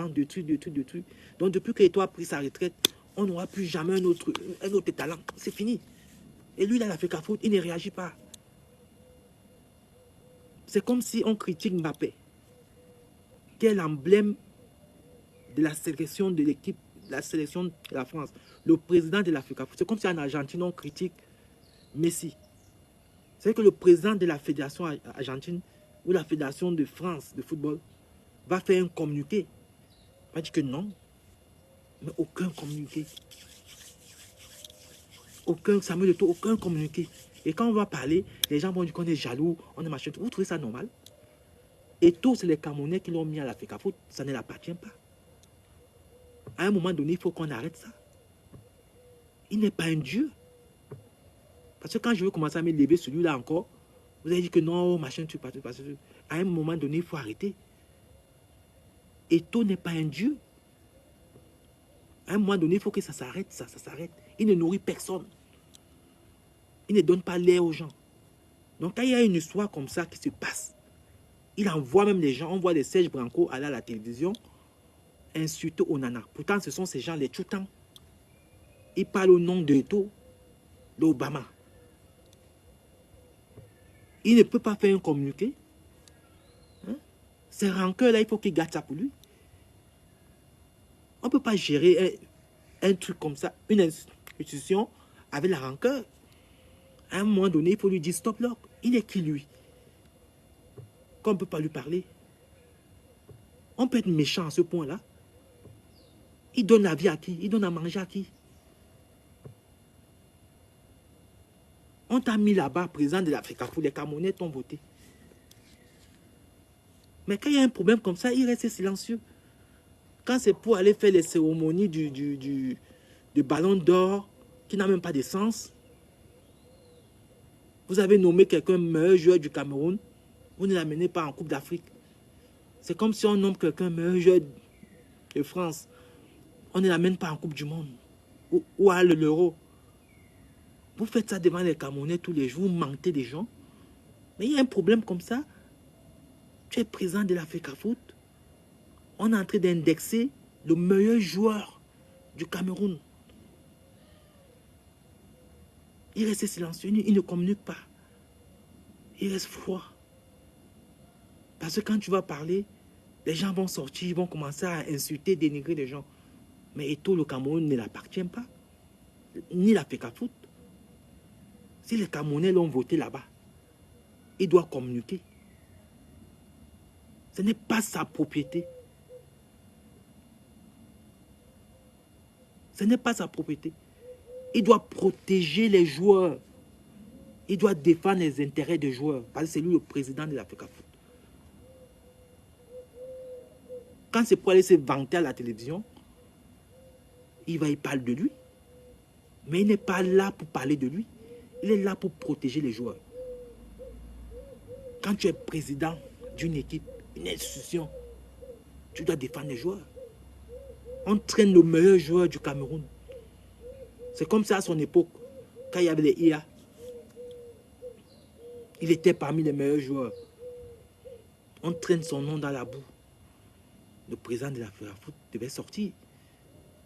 de trucs. Donc, depuis que Eto'o a pris sa retraite, on n'aura plus jamais un autre talent. C'est fini. Et lui, il a fait Foot, il ne réagit pas. C'est comme si on critique Mbappé, qui est l'emblème de la sélection de l'équipe, la sélection de la France, le président de l'Africa Foot. C'est comme si en Argentine, on critique Messi. C'est que le président de la fédération argentine ou la fédération de France de football va faire un communiqué. Il va dire que non, mais aucun communiqué. Samuel Eto'o, aucun communiqué. Et quand on va parler, les gens vont dire qu'on est jaloux, on est machin. Vous trouvez ça normal? Eto'o, c'est les Camerounais qui l'ont mis à l'Africa Foot. Ça ne l'appartient pas. À un moment donné, il faut qu'on arrête ça. Il n'est pas un dieu. Parce que quand je veux commencer à me lever celui-là encore, vous allez dire que non, machin, tu passes. À un moment donné, il faut arrêter. Eto'o n'est pas un dieu. À un moment donné, il faut que ça s'arrête, ça s'arrête. Il ne nourrit personne. Il ne donne pas l'air aux gens. Donc, quand il y a une histoire comme ça qui se passe, il envoie même les gens, on voit les Serge Branco aller à la télévision, insulter Onana. Pourtant, ce sont ces gens, les Tchoutans. Ils parlent au nom d'Eto'o, d'Obama. Il ne peut pas faire un communiqué. Hein? Ces rancœurs-là, il faut qu'il garde ça pour lui. On ne peut pas gérer un truc comme ça, une institution avec la rancœur. À un moment donné, il faut lui dire stop là. Il est qui lui? Qu'on ne peut pas lui parler. On peut être méchant à ce point-là. Il donne la vie à qui? Il donne à manger à qui? On t'a mis là-bas, président de l'Africa Foot, les Camerounais t'ont voté. Mais quand il y a un problème comme ça, il reste silencieux. Quand c'est pour aller faire les cérémonies du ballon d'or, qui n'a même pas de sens, vous avez nommé quelqu'un meilleur joueur du Cameroun, vous ne l'amenez pas en Coupe d'Afrique. C'est comme si on nomme quelqu'un meilleur joueur de France, on ne l'amène pas en Coupe du Monde, ou à l'Euro. Vous faites ça devant les Camerounais tous les jours, vous mentez des gens. Mais il y a un problème comme ça. Tu es président de l'Africa Foot. On est en train d'indexer le meilleur joueur du Cameroun. Il reste silencieux, il ne communique pas. Il reste froid. Parce que quand tu vas parler, les gens vont sortir, ils vont commencer à insulter, dénigrer les gens. Mais Eto'o, le Cameroun ne l'appartient pas. Ni l'Africa Foot. Si les Camerounais l'ont voté là-bas, il doit communiquer. Ce n'est pas sa propriété. Ce n'est pas sa propriété. Il doit protéger les joueurs. Il doit défendre les intérêts des joueurs. Parce que c'est lui le président de l'Africa Foot. Quand c'est pour aller se vanter à la télévision, il parle de lui. Mais il n'est pas là pour parler de lui. Il est là pour protéger les joueurs. Quand tu es président d'une équipe, une institution, tu dois défendre les joueurs. On traîne le meilleur joueur du Cameroun. C'est comme ça à son époque, quand il y avait les IA. Il était parmi les meilleurs joueurs. On traîne son nom dans la boue. Le président de l'Africa Foot devait sortir.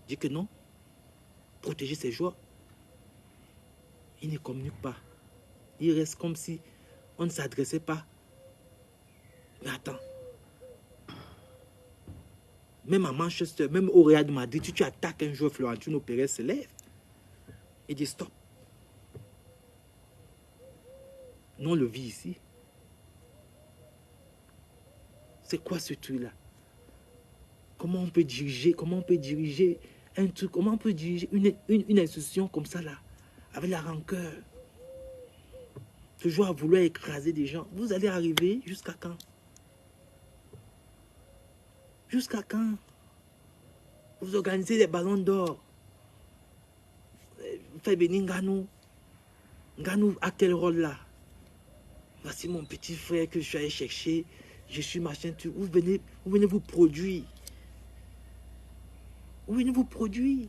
Dire que non. Protéger ses joueurs. Il ne communique pas. Il reste comme si on ne s'adressait pas. Mais attends. Même à Manchester, même au Real de Madrid, tu attaques un joueur, Florentino Pérez se lève. Il dit stop. Nous on le vit ici. C'est quoi ce truc-là? Comment on peut diriger un truc, comment on peut diriger une institution comme ça là, avec la rancœur? Toujours à vouloir écraser des gens. Vous allez arriver jusqu'à quand? Jusqu'à quand? Vous organisez des ballons d'or. Vous faites venir Nganou. Nganou a quel rôle là? Voici mon petit frère que je suis allé chercher. Je suis machin. Vous venez vous produire. Vous venez vous produire.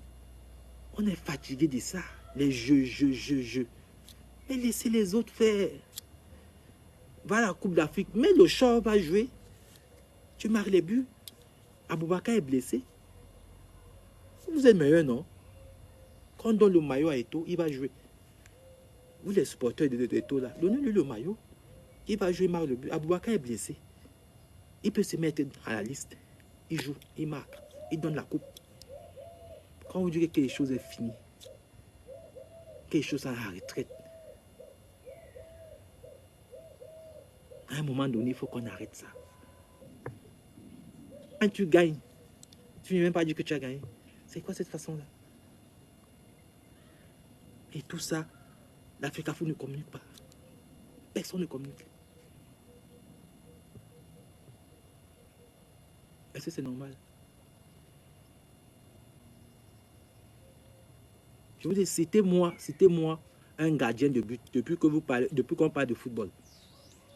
On est fatigué de ça. Les jeux. Mais laissez les autres faire. Va à la Coupe d'Afrique. Mais le Shaw va jouer. Tu marques les buts. Aboubakar est blessé. Vous êtes meilleur, non? Quand on donne le maillot à Eto'o, il va jouer. Vous, les supporters d'Eto'o, là, donnez-lui le maillot. Il va jouer, il marque le but. Aboubakar est blessé. Il peut se mettre à la liste. Il joue, il marque, il donne la coupe. Quand vous dites que quelque chose est fini, quelque chose à la retraite, à un moment donné, il faut qu'on arrête ça. Quand tu gagnes, tu n'as même pas dit que tu as gagné. C'est quoi cette façon-là? Et tout ça, l'Africafo ne communique pas. Personne ne communique. Est-ce que c'est normal? Je vous dis, citez-moi un gardien de but depuis qu'on parle de football.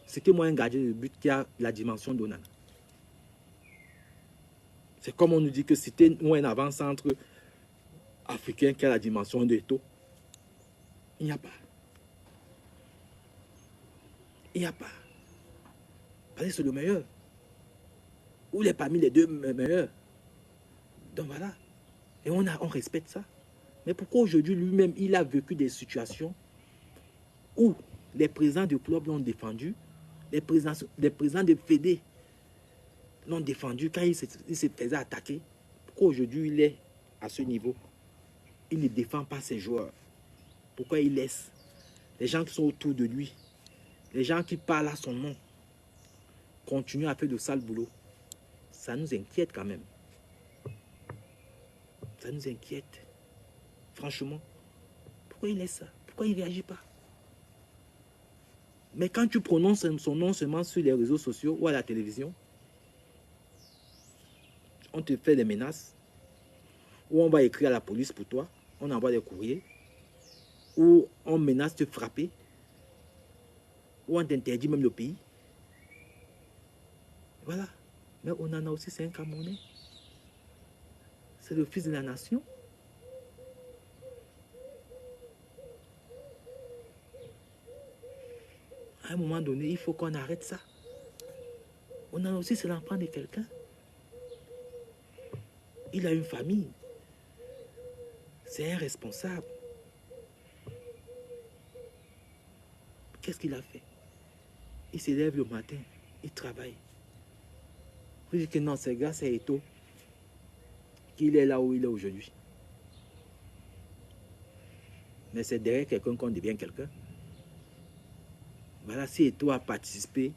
Citez-moi un gardien de but qui a la dimension d'Onana. C'est comme on nous dit que citez-moi un avant-centre africain qui a la dimension d'Eto'o. Il n'y a pas. Il n'y a pas. Parce que c'est le meilleur. Ou il est parmi les deux meilleurs. Donc voilà. Et on respecte ça. Mais pourquoi aujourd'hui lui-même, il a vécu des situations où les présidents du club l'ont défendu, les présidents de Fédé l'ont défendu quand il se faisait attaquer. Pourquoi aujourd'hui il est à ce niveau? Il ne défend pas ses joueurs. Pourquoi il laisse les gens qui sont autour de lui, les gens qui parlent à son nom, continuer à faire de sale boulot? Ça nous inquiète quand même. Ça nous inquiète. Franchement, pourquoi il laisse ça? Pourquoi il ne réagit pas? Mais quand tu prononces son nom seulement sur les réseaux sociaux ou à la télévision, on te fait des menaces, ou on va écrire à la police pour toi, on envoie des courriers, ou on menace de frapper, ou on t'interdit même le pays. Voilà. Mais Onana aussi, c'est un Camerounais. C'est le fils de la nation. À un moment donné, il faut qu'on arrête ça. Onana aussi, c'est l'enfant de quelqu'un. Il a une famille. C'est un responsable. Qu'est-ce qu'il a fait? Il se lève le matin, il travaille. Vous dites que non, c'est grâce à Eto'o qu'il est là où il est aujourd'hui. Mais c'est derrière quelqu'un qu'on devient quelqu'un. Voilà, si Eto'o a participé,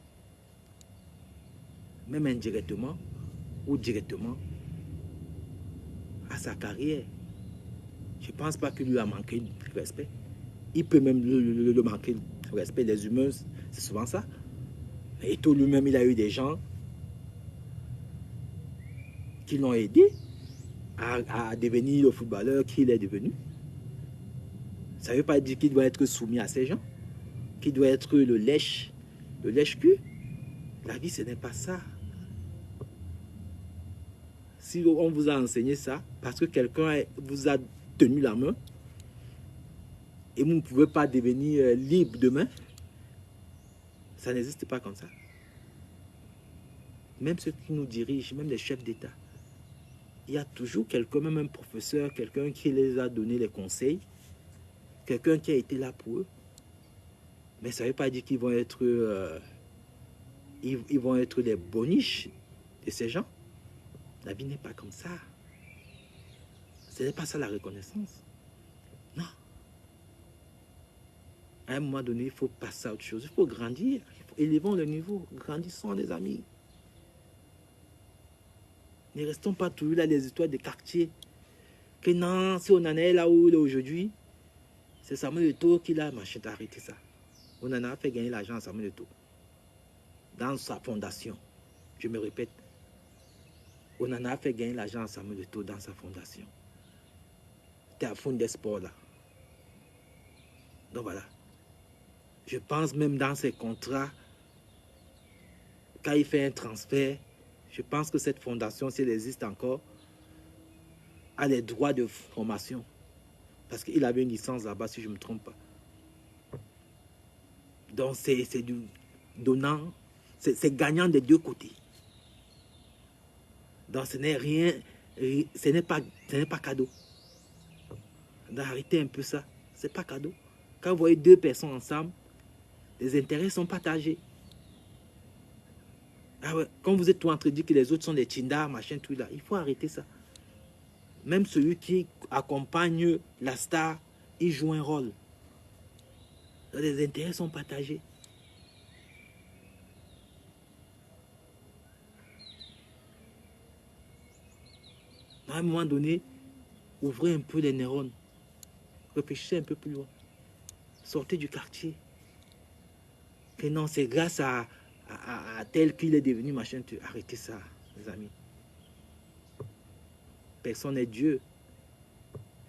même indirectement ou directement, à sa carrière, je ne pense pas qu'il lui a manqué de respect. Il peut même le manquer de respect. Les humains, c'est souvent ça. Mais Eto'o lui-même, il a eu des gens qui l'ont aidé à devenir le footballeur qu'il est devenu. Ça ne veut pas dire qu'il doit être soumis à ces gens, qu'il doit être le lèche-cul. La vie, ce n'est pas ça. Si on vous a enseigné ça, parce que quelqu'un vous a tenu la main, et vous ne pouvez pas devenir libre demain, ça n'existe pas comme ça. Même ceux qui nous dirigent, même les chefs d'État, il y a toujours quelqu'un, même un professeur, quelqu'un qui les a donné les conseils, quelqu'un qui a été là pour eux. Mais ça ne veut pas dire qu'ils vont être, ils vont être les boniches de ces gens. La vie n'est pas comme ça. Ce n'est pas ça la reconnaissance. Non. À un moment donné, il faut passer à autre chose. Il faut grandir. Élevons le niveau. Grandissons, les amis. Ne restons pas toujours là les histoires de quartier. Que non, si on en est là où il est aujourd'hui, c'est Samuel Eto'o qui l'a machin d'arrêter ça. On en a fait gagner l'argent à Samuel Eto'o. Dans sa fondation. Je me répète. On en a fait gagner l'argent à Samuel Eto'o dans sa fondation. C'était à fond des sports là. Donc voilà. Je pense même dans ses contrats, quand il fait un transfert, je pense que cette fondation, si elle existe encore, a les droits de formation. Parce qu'il avait une licence là-bas, si je ne me trompe pas. Donc c'est du donnant, c'est gagnant des deux côtés. Donc ce n'est rien, ce n'est pas cadeau. D'arrêter un peu ça, c'est pas cadeau. Quand vous voyez deux personnes ensemble, les intérêts sont partagés. Ah ouais, quand vous êtes tout en train de dire que les autres sont des tindas, machin, tout là, il faut arrêter ça. Même celui qui accompagne la star, il joue un rôle. Les intérêts sont partagés. À un moment donné, ouvrez un peu les neurones. Réfléchissez un peu plus loin. Sortez du quartier. Que non, c'est grâce à tel qu'il est devenu machin. Arrêtez ça, les amis. Personne n'est Dieu.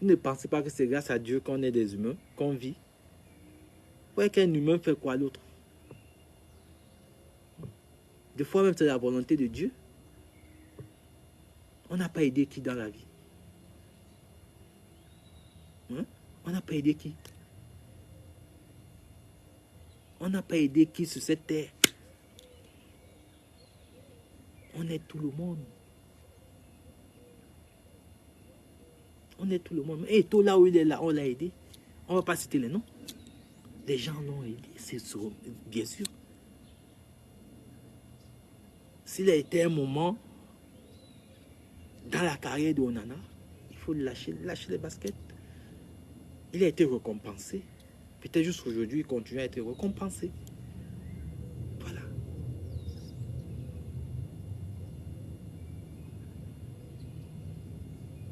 Ne pensez pas que c'est grâce à Dieu qu'on est des humains, qu'on vit. Vous voyez qu'un humain fait quoi l'autre? Des fois même c'est la volonté de Dieu. On n'a pas aidé qui dans la vie? Hein? On n'a pas aidé qui? On n'a pas aidé qui sur cette terre? On est tout le monde. On est tout le monde. Et tout là où il est là, on l'a aidé. On ne va pas citer les noms. Les gens l'ont aidé, c'est bien sûr. S'il a été un moment dans la carrière de Onana, il faut lâcher les baskets. Il a été récompensé. Peut-être juste aujourd'hui, il continue à être récompensé. Voilà.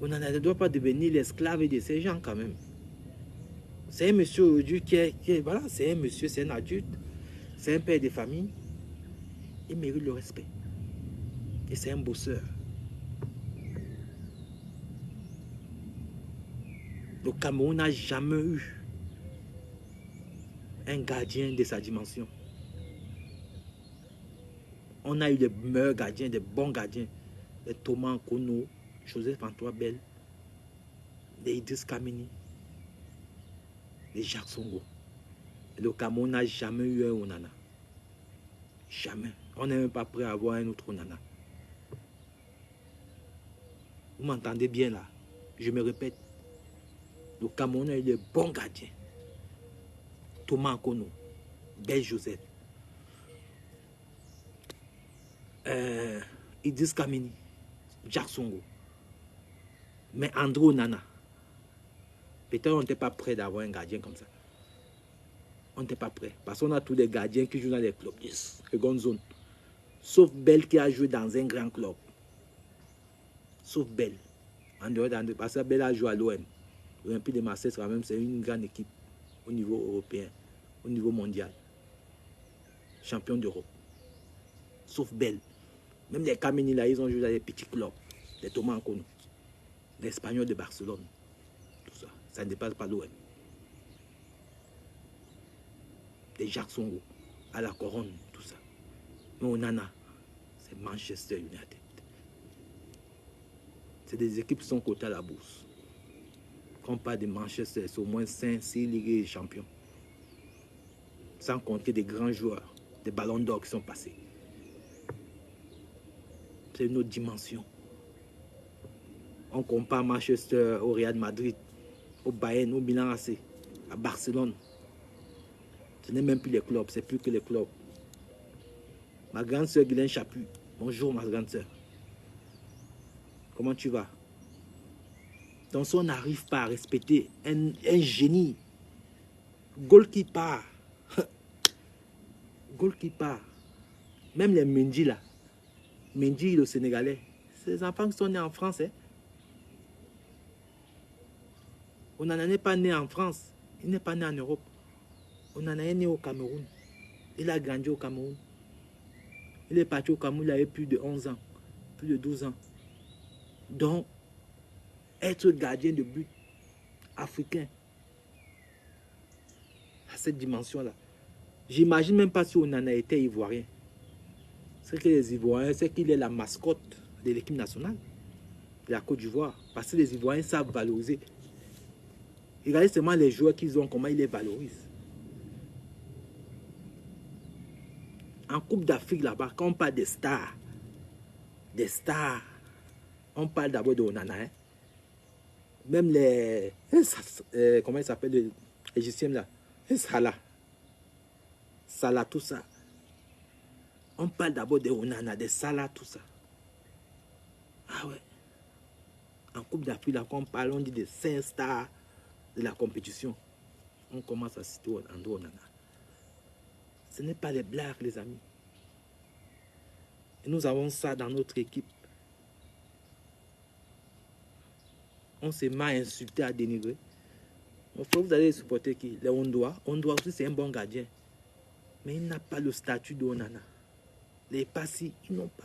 Onana ne doit pas devenir l'esclave de ces gens quand même. C'est un monsieur aujourd'hui qui est voilà, c'est un monsieur, c'est un adulte, c'est un père de famille. Il mérite le respect. Et c'est un bosseur. Le Cameroun n'a jamais eu un gardien de sa dimension. On a eu des meilleurs gardiens, des bons gardiens. Des Thomas Kono, Joseph-Antoine Bell, des Idriss Kameni, des Jacques Songo. Le Cameroun n'a jamais eu un Onana. Jamais. On n'est même pas prêt à avoir un autre Onana. Vous m'entendez bien là? Je me répète. Le Cameroun a eu des bons gardiens. Thomas Kono, Bel Joseph, Idriss Kameni, Jacques Songo. Mais André Onana, peut-être on n'était pas prêt d'avoir un gardien comme ça. On n'était pas prêt. Parce qu'on a tous les gardiens qui jouent dans les clubs de seconde zone. Sauf Bell qui a joué dans un grand club. Sauf Bell. En dehors parce que Bell a joué à l'OM. L'Olympique de Marseille, c'est une grande équipe au niveau européen, au niveau mondial. Champion d'Europe. Sauf Bell. Même les Kameni là, ils ont joué dans les petits clubs. Les Thomas Nkono. Les Espagnols de Barcelone. Tout ça. Ça ne dépasse pas l'OM. Les Jacques Songo. À la Couronne. Tout ça. Mais Onana, c'est Manchester United. C'est des équipes qui sont cotées à la bourse. Quand on parle de Manchester, c'est au moins 5-6 ligues champions. Sans compter des grands joueurs, des ballons d'or qui sont passés. C'est une autre dimension. On compare Manchester au Real Madrid, au Bayern, au Milan AC, à Barcelone. Ce n'est même plus les clubs, c'est plus que les clubs. Ma grande soeur Guylaine Chapuis. Bonjour ma grande soeur. Comment tu vas? Donc si on n'arrive pas à respecter un génie, goalkeeper, même les Mendy là, Mendy le Sénégalais, c'est des enfants qui sont nés en France. Hein? On n'en est pas né en France, il n'est pas né en Europe. On en est né au Cameroun. Il a grandi au Cameroun. Il est parti au Cameroun, il avait plus de 11 ans, plus de 12 ans. Donc, être gardien de but africain, à cette dimension-là, j'imagine même pas si on en a été ivoirien. C'est que les Ivoiriens, c'est qu'il est la mascotte de l'équipe nationale de la Côte d'Ivoire. Parce que les Ivoiriens savent valoriser. Regardez seulement les joueurs qu'ils ont, comment ils les valorisent. En Coupe d'Afrique là-bas, quand on parle des stars, On parle d'abord de Onana. Hein? Même les... comment il s'appelle les Égyptiens là? Salah. Salah, tout ça. On parle d'abord de Onana, de Salah, tout ça. Ah ouais. En Coupe d'Afrique, là, quand on parle, on dit de 5 stars de la compétition. On commence à citer André Onana. Ce n'est pas les blagues, les amis. Et nous avons ça dans notre équipe. On s'est mal insulté à dénigrer. Vous allez supporter qui? Les Ondoa. Ondoa aussi, c'est un bon gardien. Mais il n'a pas le statut d'Onana. Les Passy, ils n'ont pas.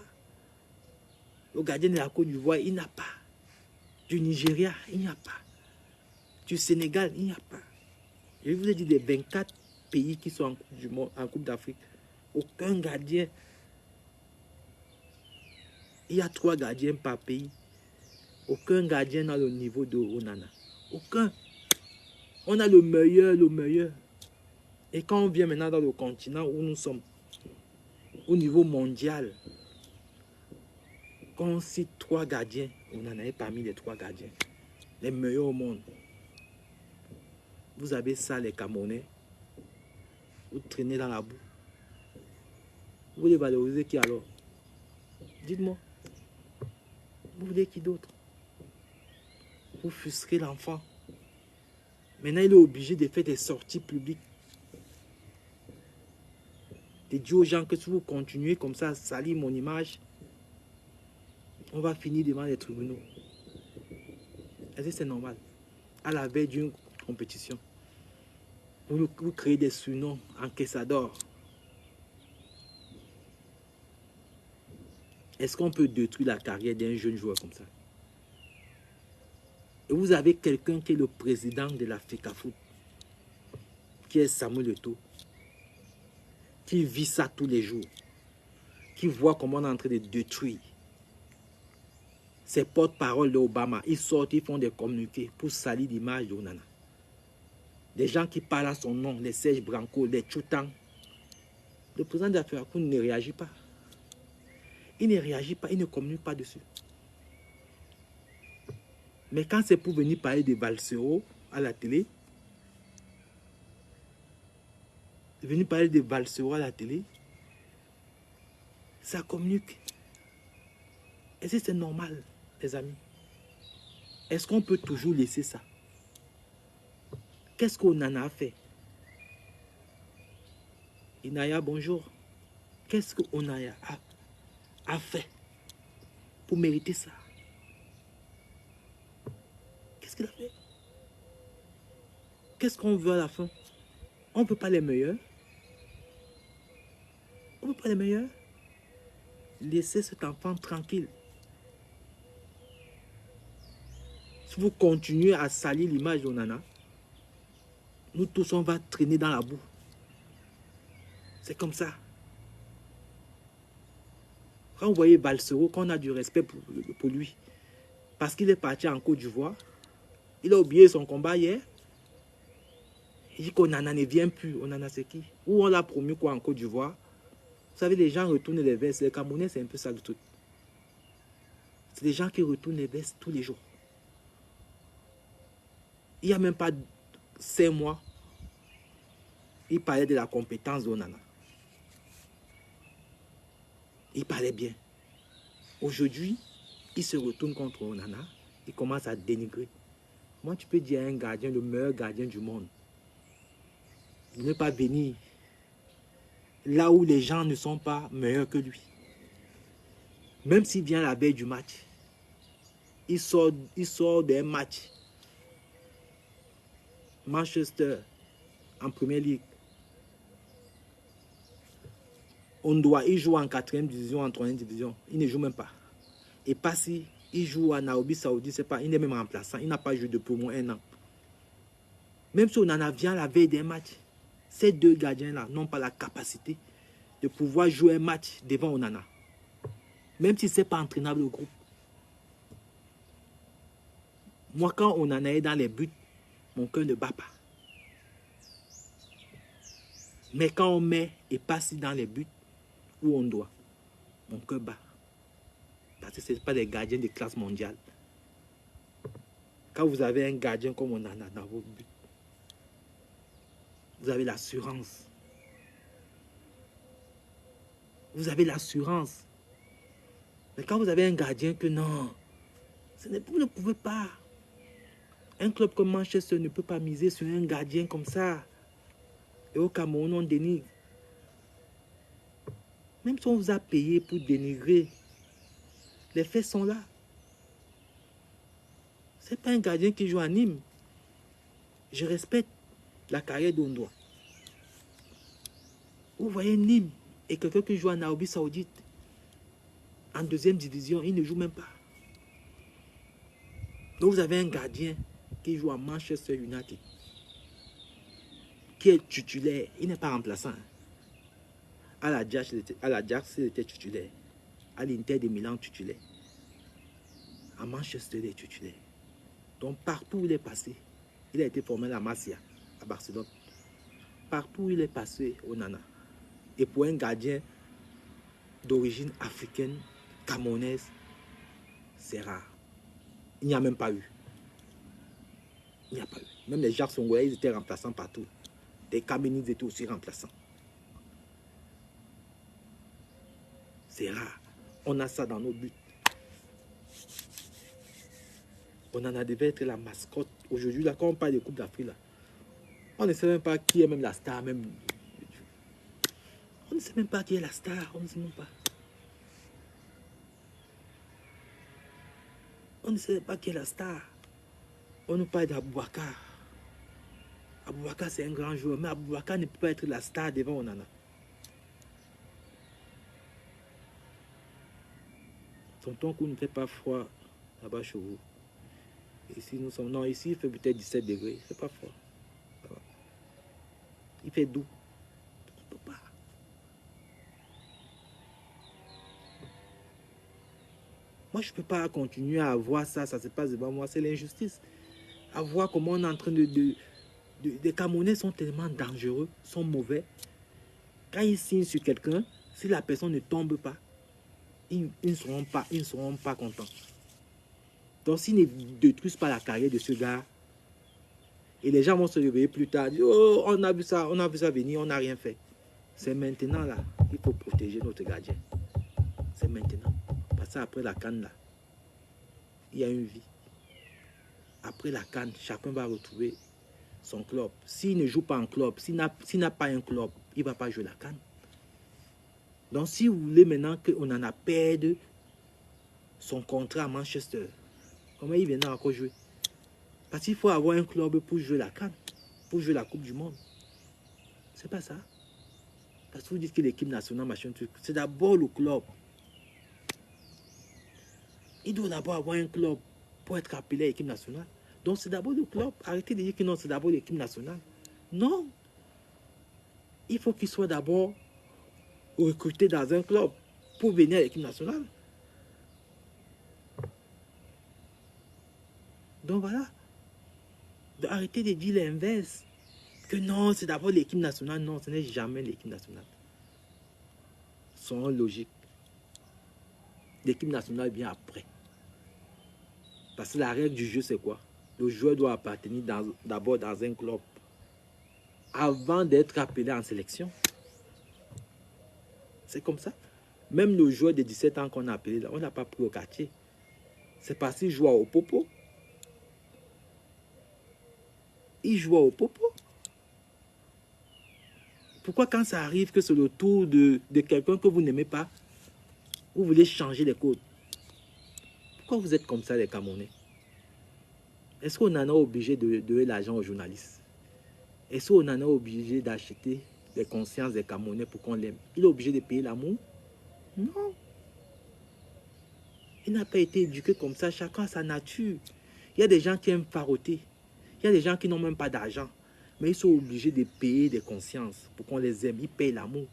Le gardien de la Côte d'Ivoire, il n'a pas. Du Nigeria, il n'y a pas. Du Sénégal, il n'y a pas. Je vous ai dit des 24 pays qui sont en Coupe du Monde, en Coupe d'Afrique. Aucun gardien. Il y a 3 gardiens par pays. Aucun gardien n'a le niveau de Onana. Aucun. On a le meilleur, le meilleur. Et quand on vient maintenant dans le continent où nous sommes, au niveau mondial, quand on cite 3 gardiens, Onana est parmi les 3 gardiens. Les meilleurs au monde. Vous avez ça, les Camerounais. Vous traînez dans la boue. Vous les valorisez qui alors? Dites-moi. Vous voulez qui d'autre? Vous frustrez l'enfant. Maintenant, il est obligé de faire des sorties publiques. De dire aux gens que si vous continuez comme ça à salir mon image, on va finir devant les tribunaux. Est-ce que c'est normal? À la veille d'une compétition, vous créez des surnoms encaissadors. Est-ce qu'on peut détruire la carrière d'un jeune joueur comme ça? Et vous avez quelqu'un qui est le président de la FECAFOOT, qui est Samuel Eto'o, qui vit ça tous les jours, qui voit comment on est en train de détruire. Ces porte-parole d'Obama, ils sortent, ils font des communiqués pour salir l'image d'Onana. Des gens qui parlent à son nom, les Serge Branco, les Tchoutang. Le président de la FECAFOOT ne réagit pas. Il ne réagit pas, il ne communique pas dessus. Mais quand c'est pour venir parler de Valsero à la télé, ça communique. Est-ce que c'est normal, les amis? Est-ce qu'on peut toujours laisser ça? Qu'est-ce qu'on en a fait? Inaya, bonjour. Qu'est-ce qu'on a fait pour mériter ça? Qu'est-ce qu'il a fait? Qu'est-ce qu'on veut à la fin? On ne peut pas les meilleurs. On ne peut pas les meilleurs. Laissez cet enfant tranquille. Si vous continuez à salir l'image d'Onana, nous tous, on va traîner dans la boue. C'est comme ça. Quand vous voyez Valsero, qu'on a du respect pour lui, parce qu'il est parti en Côte d'Ivoire, il a oublié son combat hier. Il dit qu'Onana ne vient plus. Onana, c'est qui? Où on l'a promu quoi en Côte d'Ivoire? Vous savez, les gens retournent les vestes. Les Camerounais, c'est un peu ça le truc. C'est des gens qui retournent les vestes tous les jours. Il n'y a même pas 5 mois, il parlait de la compétence d'Onana. Il parlait bien. Aujourd'hui, il se retourne contre Onana. Il commence à dénigrer. Moi, tu peux dire à un gardien, le meilleur gardien du monde, de ne pas venir là où les gens ne sont pas meilleurs que lui. Même s'il vient la veille du match, il sort d'un match. Manchester, en Première Ligue. Il joue en 4e division, en 3e division. Il ne joue même pas. Et Passy, il joue en Arabie Saoudite, c'est pas, il est même remplaçant. Il n'a pas joué depuis au moins 1 an. Même si Onana vient la veille d'un match, ces 2 gardiens-là n'ont pas la capacité de pouvoir jouer un match devant Onana. Même si ce n'est pas entraînable au groupe. Moi, quand Onana est dans les buts, mon cœur ne bat pas. Mais quand on met et passe dans les buts où on doit, mon cœur bat. Parce que ce n'est pas des gardiens de classe mondiale. Quand vous avez un gardien comme on en a dans vos buts, vous avez l'assurance. Vous avez l'assurance. Mais quand vous avez un gardien que non, vous ne pouvez pas. Un club comme Manchester ne peut pas miser sur un gardien comme ça. Et au Cameroun, on dénigre. Même si on vous a payé pour dénigrer, les faits sont là. Ce n'est pas un gardien qui joue à Nîmes. Je respecte la carrière d'Ondoa. Vous voyez Nîmes et quelqu'un qui joue en Arabie Saoudite, en deuxième division, il ne joue même pas. Donc vous avez un gardien qui joue à Manchester United, qui est titulaire, il n'est pas remplaçant. À l'Ajax, il était titulaire. À l'Inter de Milan, titulaire. À Manchester, il est titulaire. Donc partout où il est passé, il a été formé à la Masia, à Barcelone. Partout où il est passé, au Nana. Et pour un gardien d'origine africaine, camerounaise, c'est rare. Il n'y a même pas eu. Il n'y a pas eu. Même les Jacques Songolais, ils étaient remplaçants partout. Les Camerounais étaient aussi remplaçants. C'est rare. On a ça dans nos buts. On en a devait être la mascotte. Aujourd'hui, là, quand on parle de Coupe d'Afrique, là, on ne sait même pas qui est même la star. Même. On ne sait même pas qui est la star. On ne sait même pas. On ne sait pas qui est la star. On nous parle d'Aboubacar. Aboubacar, c'est un grand joueur. Mais Aboubacar ne peut pas être la star devant Onana. Tonton qu'on ne fait pas froid là-bas chez vous. Ici, nous sommes... Non, ici, il fait peut-être 17 degrés. C'est pas froid. Il fait doux. On ne peut pas. Moi, je ne peux pas continuer à voir ça. Ça se passe devant moi. C'est l'injustice. À voir comment on est en train les Camerounais sont tellement dangereux, sont mauvais. Quand ils signent sur quelqu'un, si la personne ne tombe pas, ils ne seront pas contents. Donc, s'ils ne détruisent pas la carrière de ce gars, et les gens vont se réveiller plus tard, dire, oh, on a vu ça venir, on n'a rien fait. C'est maintenant là, il faut protéger notre gardien. C'est maintenant. Parce qu'après la CAN là, il y a une vie. Après la CAN, chacun va retrouver son club. S'il ne joue pas en club, s'il n'a pas un club, il ne va pas jouer la CAN. Donc, si vous voulez maintenant qu'on en a perdu son contrat à Manchester, comment il viendra encore jouer? Parce qu'il faut avoir un club pour jouer la CAN, pour jouer la Coupe du Monde. C'est pas ça. Parce que vous dites que l'équipe nationale, machin truc, c'est d'abord le club. Il doit d'abord avoir un club pour être appelé à l'équipe nationale. Donc c'est d'abord le club. Arrêtez de dire que non, c'est d'abord l'équipe nationale. Non. Il faut qu'il soit d'abord recruté dans un club pour venir à l'équipe nationale. Donc voilà. Donc, arrêtez de dire l'inverse. Que non, c'est d'abord l'équipe nationale. Non, ce n'est jamais l'équipe nationale. Sont logique. L'équipe nationale vient après. Parce que la règle du jeu, c'est quoi? Le joueur doit appartenir d'abord dans un club avant d'être appelé en sélection. C'est comme ça. Même le joueur de 17 ans qu'on a appelé, là, on n'a pas pris au quartier. C'est parce qu'il joue au Popo. Il joue au Popo. Pourquoi quand ça arrive que c'est le tour de quelqu'un que vous n'aimez pas, vous voulez changer les codes? Pourquoi vous êtes comme ça, les Camerounais? Est-ce qu'on en a obligé de donner l'argent aux journalistes? Est-ce qu'on en a obligé d'acheter les consciences des Camerounais pour qu'on l'aime? Il est obligé de payer l'amour? Non. Il n'a pas été éduqué comme ça. Chacun a sa nature. Il y a des gens qui aiment faroter. Il y a des gens qui n'ont même pas d'argent. Mais ils sont obligés de payer des consciences pour qu'on les aime. Ils payent l'amour.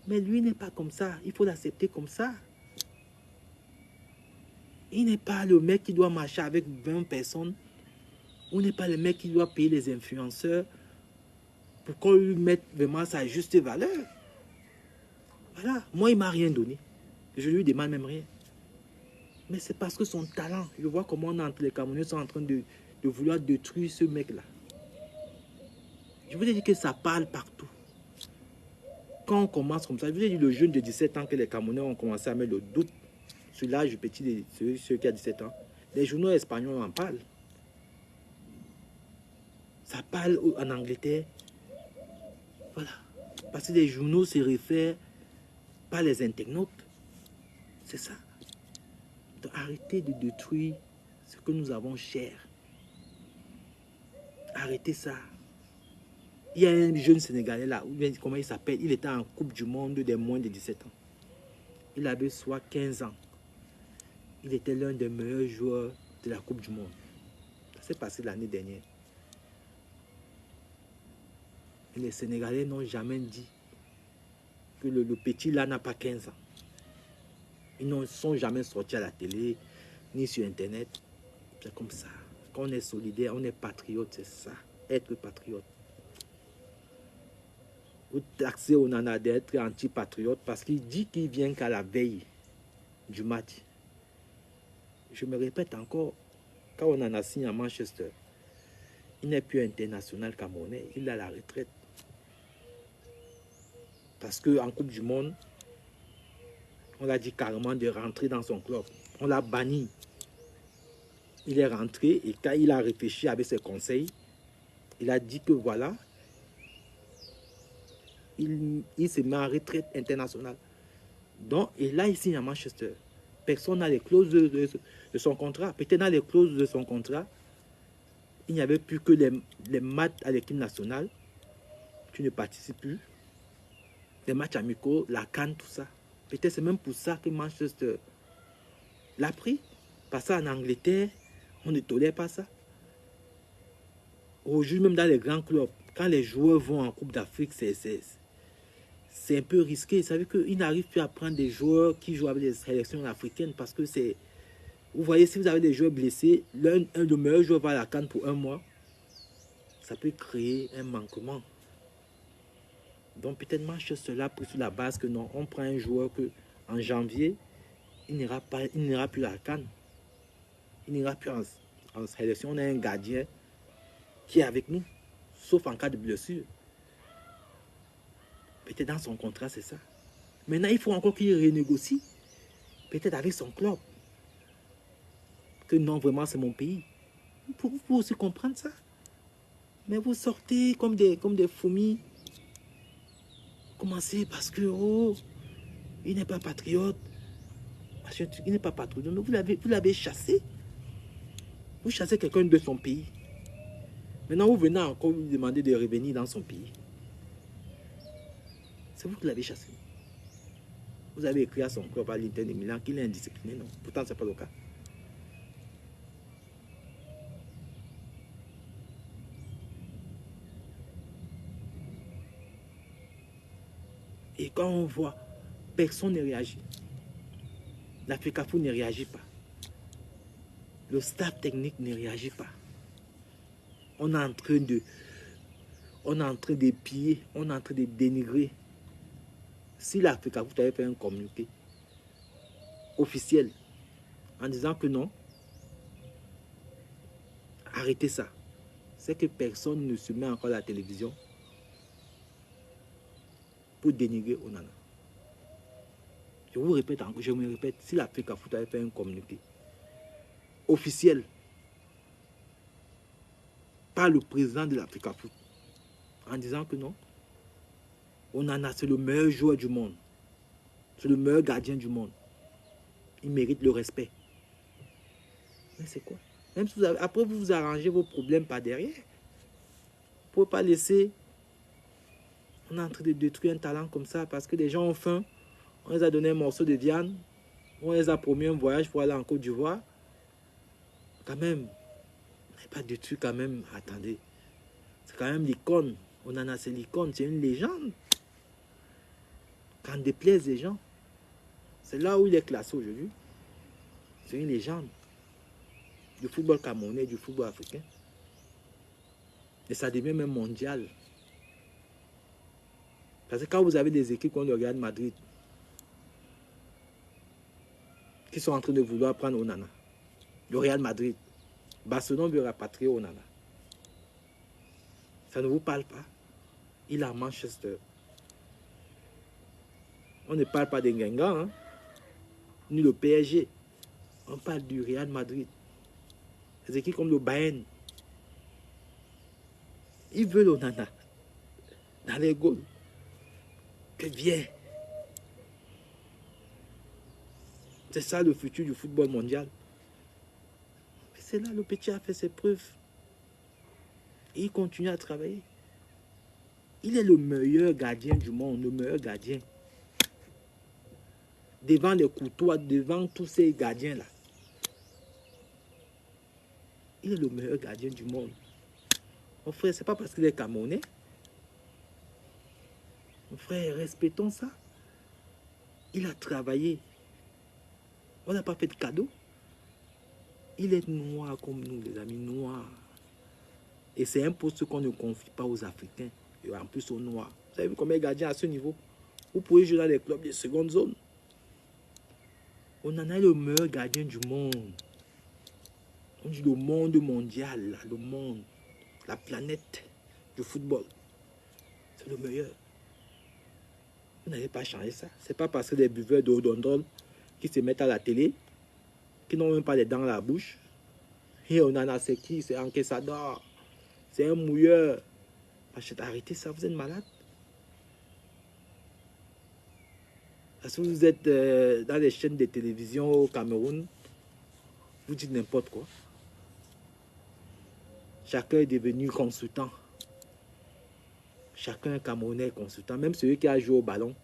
Mais lui n'est pas comme ça. Il faut l'accepter comme ça. Il n'est pas le mec qui doit marcher avec 20 personnes. Ou n'est pas le mec qui doit payer les influenceurs pour qu'on lui mette vraiment sa juste valeur. Voilà. Moi, il ne m'a rien donné. Je lui demande même rien. Mais c'est parce que son talent, je vois comment les Camerounais sont en train de vouloir détruire ce mec-là. Je vous ai dit que ça parle partout. Quand on commence comme ça, je vous ai dit le jeune de 17 ans que les Camerounais ont commencé à mettre le doute sur l'âge petit de ceux qui a 17 ans. Les journaux espagnols en parlent. Ça parle en Angleterre. Voilà. Parce que les journaux se réfèrent pas les internautes. C'est ça. Donc arrêtez de détruire ce que nous avons cher. Arrêtez ça. Il y a un jeune Sénégalais là, comment il s'appelle? Il était en Coupe du Monde des moins de 17 ans. Il avait soit 15 ans. Il était l'un des meilleurs joueurs de la Coupe du Monde. Ça s'est passé l'année dernière. Et les Sénégalais n'ont jamais dit que le petit là n'a pas 15 ans. Ils ne sont jamais sortis à la télé, ni sur Internet. C'est comme ça. Quand on est solidaire, on est patriote, c'est ça. Être patriote. Vous taxez Onana d'être anti-patriote parce qu'il dit qu'il vient qu'à la veille du match. Je me répète encore, quand Onana signe à Manchester, il n'est plus international camerounais, il a la retraite. Parce qu'en Coupe du Monde, on l'a dit carrément de rentrer dans son club. On l'a banni. Il est rentré et quand il a réfléchi avec ses conseils, il a dit que voilà, il se met en retraite internationale. Donc, et là, il signe à Manchester. Personne n'a les clauses de son contrat. Peut-être dans les clauses de son contrat, il n'y avait plus que les matchs à l'équipe nationale. Tu ne participes plus. Les matchs amicaux, la CAN, tout ça. Peut-être c'est même pour ça que Manchester l'a pris. Parce qu'en Angleterre, on ne tolère pas ça. Aujourd'hui, même dans les grands clubs, quand les joueurs vont en Coupe d'Afrique, c'est un peu risqué. Vous savez qu'ils n'arrivent plus à prendre des joueurs qui jouent avec les sélections africaines parce que c'est... Vous voyez, si vous avez des joueurs blessés, un de meilleurs joueurs va à la CAN pour un mois, ça peut créer un manquement. Donc peut-être Manchester là sur la base que non, on prend un joueur que en janvier, il n'ira plus à la CAN. Il n'ira plus en sélection. On a un gardien qui est avec nous, sauf en cas de blessure. Peut-être dans son contrat, c'est ça. Maintenant, il faut encore qu'il renégocie. Peut-être avec son club. Que non, vraiment, c'est mon pays. Vous pouvez aussi comprendre ça. Mais vous sortez comme des fourmis. Commencez parce que, oh, il n'est pas patriote. Il n'est pas patriote. Vous l'avez chassé. Vous chassez quelqu'un de son pays. Maintenant, vous venez encore lui demander de revenir dans son pays. C'est vous qui l'avez chassé. Vous avez écrit à son club à l'Inter de Milan qu'il est indiscipliné, non? Pourtant, ce n'est pas le cas. Et quand on voit, personne ne réagit. L'Africafoot ne réagit pas. Le staff technique ne réagit pas. On est en train de piller, on est en train de dénigrer. Si l'Africafoot avait fait un communiqué officiel en disant que non, arrêtez ça, c'est que personne ne se met encore à la télévision pour dénigrer Onana. Je vous répète encore, je me répète, si l'Africafoot avait fait un communiqué officiel par le président de l'Africafoot en disant que non, Onana c'est le meilleur joueur du monde, c'est le meilleur gardien du monde, il mérite le respect. Mais c'est quoi? Même si après vous arrangez vos problèmes par derrière, vous ne pouvez pas laisser. On est en train de détruire un talent comme ça parce que les gens ont faim. On les a donné un morceau de viande. On les a promis un voyage pour aller en Côte d'Ivoire. Quand même, on n'est pas détruit quand même. Attendez, c'est quand même l'icône. Onana, c'est l'icône, c'est une légende. Quand déplaise les gens, c'est là où il est classé aujourd'hui. C'est une légende du football camerounais, du football africain. Et ça devient même mondial. Parce que quand vous avez des équipes comme le Real Madrid, qui sont en train de vouloir prendre Onana. Le Real Madrid. Barcelone veut rapatrier Onana. Ça ne vous parle pas? Il est à Manchester. On ne parle pas des Guingamp, hein? Ni le PSG. On parle du Real Madrid. Des équipes comme le Bayern. Ils veulent Onana dans les goals. Que viens. C'est ça le futur du football mondial. C'est là le petit a fait ses preuves. Et il continue à travailler. Il est le meilleur gardien du monde, le meilleur gardien. Devant les Courtois, devant tous ces gardiens-là. Il est le meilleur gardien du monde. Mon frère, c'est pas parce qu'il est Camerounais. Mon frère, respectons ça. Il a travaillé. On n'a pas fait de cadeau. Il est noir comme nous, les amis, noirs. Et c'est un poste qu'on ne confie pas aux Africains. Et en plus aux Noirs. Vous avez vu combien de gardiens à ce niveau? Vous pouvez jouer dans les clubs de seconde zone. On en a le meilleur gardien du monde. On dit le monde mondial, le monde, la planète du football. C'est le meilleur. Vous n'avez pas changé ça. C'est pas parce que des buveurs d'Odondol qui se mettent à la télé, qui n'ont même pas les dents à la bouche. Et on en a, c'est qui? C'est un Quesada. C'est un mouilleur. Arrêtez ça, vous êtes malade. Parce que vous êtes dans les chaînes de télévision au Cameroun, vous dites n'importe quoi. Chacun est devenu consultant. Chacun est Camerounais consultant. Même celui qui a joué au ballon,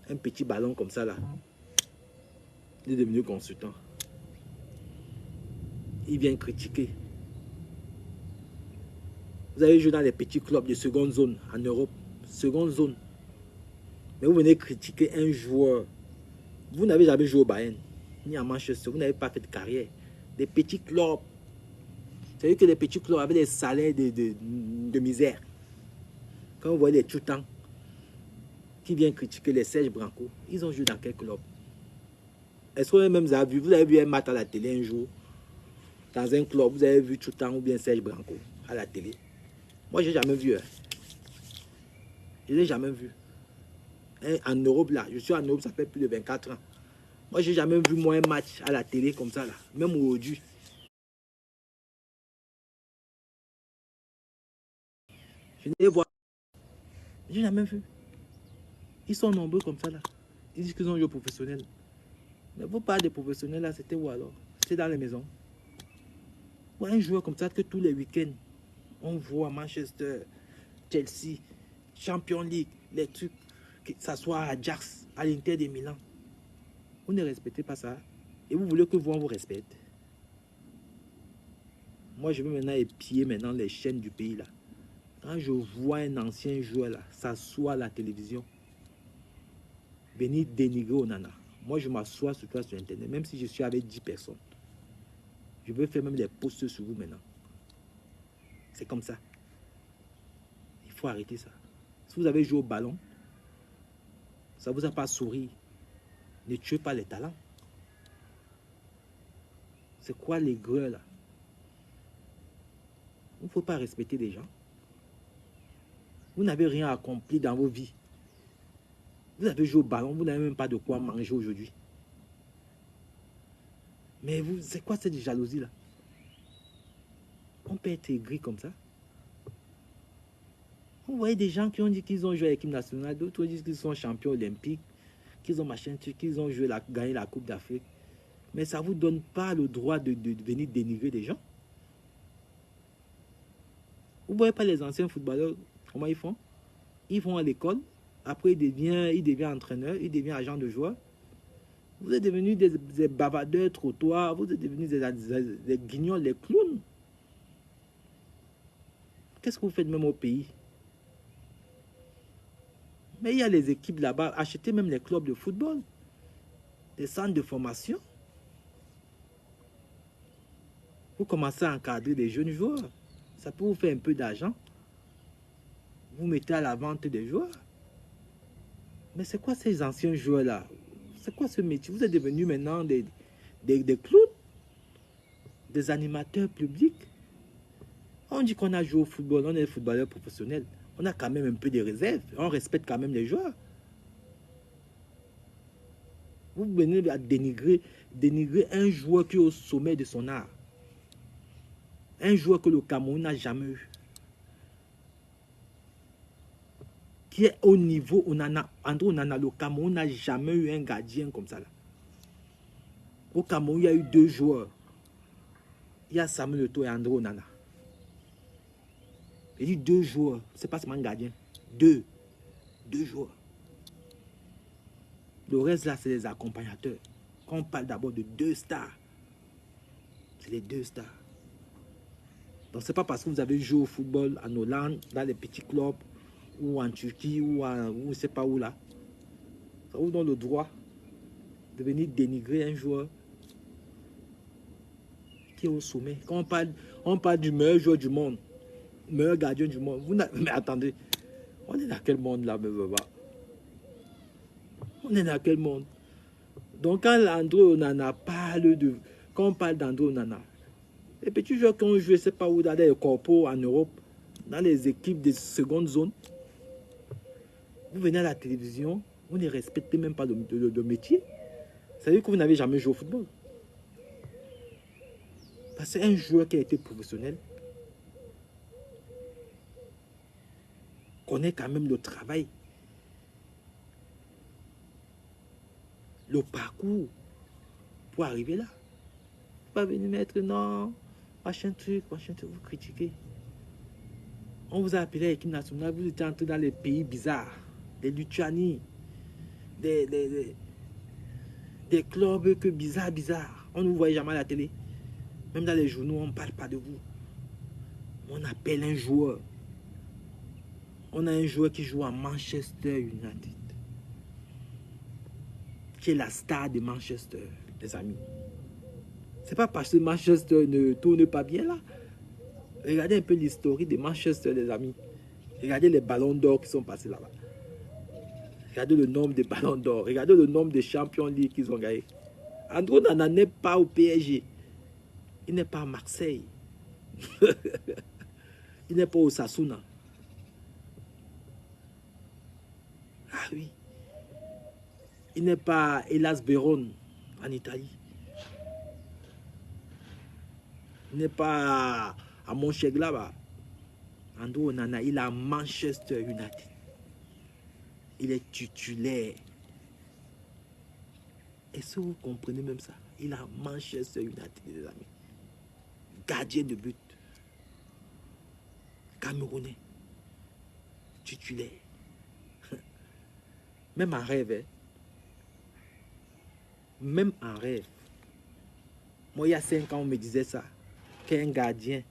un petit ballon comme ça là, il est devenu consultant. Il vient critiquer. Vous avez joué dans les petits clubs de seconde zone en Europe. Seconde zone. Mais vous venez critiquer un joueur. Vous n'avez jamais joué au Bayern, ni à Manchester. Vous n'avez pas fait de carrière. Des petits clubs. Vous savez que les petits clubs avaient des salaires de misère. Quand vous voyez les Toutans qui viennent critiquer les Serge Branco, ils ont joué dans quel club? Est-ce que vous avez vu un match à la télé un jour? Dans un club, vous avez vu Toutan ou bien Serge Branco à la télé? Moi, je n'ai jamais vu. Je ne l'ai jamais vu. En Europe, là, je suis en Europe, ça fait plus de 24 ans. Moi, je n'ai jamais vu moi un match à la télé comme ça, là. Même aujourd'hui. Je n'ai pas. Je n'ai jamais vu. Ils sont nombreux comme ça, là. Ils disent qu'ils ont joué professionnel. Mais vous parlez des professionnels, là, c'était où alors? C'était dans les maisons. Ou un joueur comme ça que tous les week-ends, on voit Manchester, Chelsea, Champions League, les trucs, que ça soit à Ajax, à l'Inter de Milan. Vous ne respectez pas ça. Et vous voulez que on vous respecte. Moi, je veux maintenant épier maintenant les chaînes du pays là. Quand je vois un ancien joueur là, s'asseoir à la télévision, venir dénigrer Onana. Moi, je m'assois sur toi sur Internet, même si je suis avec 10 personnes. Je veux faire même des posts sur vous maintenant. C'est comme ça. Il faut arrêter ça. Si vous avez joué au ballon, ça ne vous a pas souri. Ne tuez pas les talents. C'est quoi les greux là? Il ne faut pas respecter les gens. Vous n'avez rien accompli dans vos vies. Vous avez joué au ballon, vous n'avez même pas de quoi manger aujourd'hui. Mais vous, c'est quoi cette jalousie là? On peut être aigri comme ça. Vous voyez des gens qui ont dit qu'ils ont joué à l'équipe nationale, d'autres disent qu'ils sont champions olympiques, qu'ils ont machin, qu'ils ont joué gagné la Coupe d'Afrique. Mais ça ne vous donne pas le droit de venir dénigrer des gens. Vous ne voyez pas les anciens footballeurs, comment ils font? Ils vont à l'école, après ils deviennent entraîneurs, ils deviennent agents de joueurs. Vous êtes devenus des bavardeurs trottoirs, vous êtes devenus des guignols, des clowns. Qu'est-ce que vous faites même au pays? Mais il y a les équipes là-bas, achetez même les clubs de football, des centres de formation. Vous commencez à encadrer des jeunes joueurs. Ça peut vous faire un peu d'argent. Vous mettez à la vente des joueurs. Mais c'est quoi ces anciens joueurs-là? C'est quoi ce métier? Vous êtes devenus maintenant des clowns, des animateurs publics. On dit qu'on a joué au football, on est footballeur professionnel. On a quand même un peu de réserve. On respecte quand même les joueurs. Vous venez à dénigrer un joueur qui est au sommet de son art. Un joueur que le Cameroun n'a jamais eu. Qui est au niveau Onana. André Onana, le Cameroun n'a jamais eu un gardien comme ça. Là. Au Cameroun, il y a eu 2 joueurs. Il y a Samuel Eto'o et André Onana. Il dit 2 joueurs. Ce n'est pas seulement un gardien. 2 joueurs. Le reste là, c'est les accompagnateurs. Quand on parle d'abord de 2 stars, c'est les 2 stars. Donc, ce n'est pas parce que vous avez joué au football en Hollande, dans les petits clubs, ou en Turquie, ou je ne sais pas où là. Ça vous donne le droit de venir dénigrer un joueur qui est au sommet. Quand on parle du meilleur joueur du monde, meilleur gardien du monde. Mais attendez, on est dans quel monde là, me va? On est dans quel monde? Donc quand André Onana parle de... Quand on parle d'André Onana, les petits joueurs qui ont joué, je ne sais pas où, dans les corpos en Europe, dans les équipes de seconde zone, vous venez à la télévision, vous ne respectez même pas le métier. Ça veut dire que vous n'avez jamais joué au football. Parce qu'un joueur qui a été professionnel connaît quand même le travail, le parcours pour arriver là. Pas venir mettre non, machin truc, vous critiquez. On vous a appelé à l'équipe nationale, vous étiez entré dans les pays bizarres, des Lituanie, des clubs que bizarres. On ne vous voyait jamais à la télé. Même dans les journaux, on ne parle pas de vous. On appelle un joueur. On a un joueur qui joue à Manchester United, qui est la star de Manchester, les amis. C'est pas parce que Manchester ne tourne pas bien là. Regardez un peu l'historique de Manchester, les amis. Regardez les ballons d'or qui sont passés là-bas. Regardez le nombre de ballons d'or. Regardez le nombre de Champions League qu'ils ont gagné. André Onana n'est pas au PSG. Il n'est pas à Marseille. Il n'est pas au Sasuna. Ah oui. Il n'est pas à Hellas Vérone en Italie. Il n'est pas à Mönchengladbach. André Onana, il est à Manchester United. Il est titulaire. Est-ce que vous comprenez même ça? Il est à Manchester United, les amis. Gardien de but. Camerounais. Titulaire. Même en rêve. Hein? Même en rêve. Moi, il y a 5 ans, on me disait ça. Qu'un gardien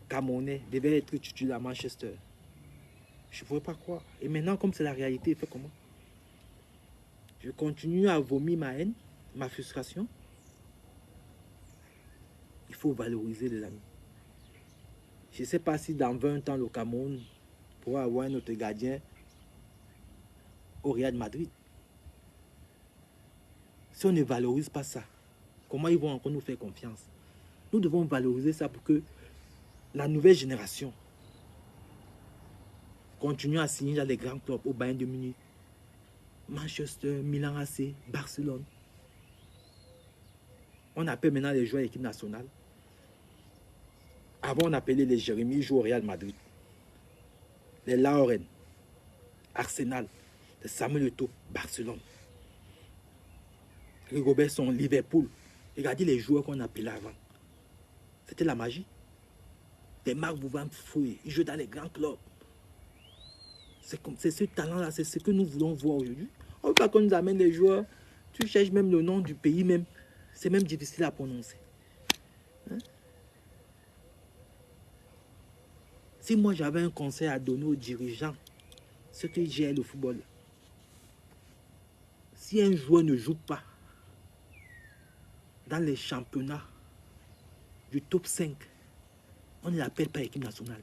camerounais devait être titulaire à Manchester. Je ne pouvais pas croire. Et maintenant, comme c'est la réalité, il fait comment? Je continue à vomir ma haine, ma frustration. Il faut valoriser les amis. Je ne sais pas si dans 20 ans, le Cameroun pourra avoir un autre gardien au Real Madrid. Si on ne valorise pas ça, comment ils vont encore nous faire confiance? Nous devons valoriser ça pour que la nouvelle génération continue à signer dans les grands clubs, au Bayern de Munich, Manchester, Milan AC, Barcelone. On appelle maintenant les joueurs de l'équipe nationale. Avant, on appelait les Jérémy, ils jouent au Real Madrid. Les Lauren, Arsenal, les Samuel Eto'o, Barcelone. Les Robertson, Liverpool. Regardez les joueurs qu'on appelait avant. C'était la magie. Des Marc Bouvin Fouille, ils jouent dans les grands clubs. C'est ce talent-là, c'est ce que nous voulons voir aujourd'hui. On ne veut pas qu'on nous amène des joueurs. Tu cherches même le nom du pays même. C'est même difficile à prononcer. Hein? Si moi j'avais un conseil à donner aux dirigeants, ceux qui gèrent le football, si un joueur ne joue pas dans les championnats du top 5, on ne l'appelle pas équipe nationale.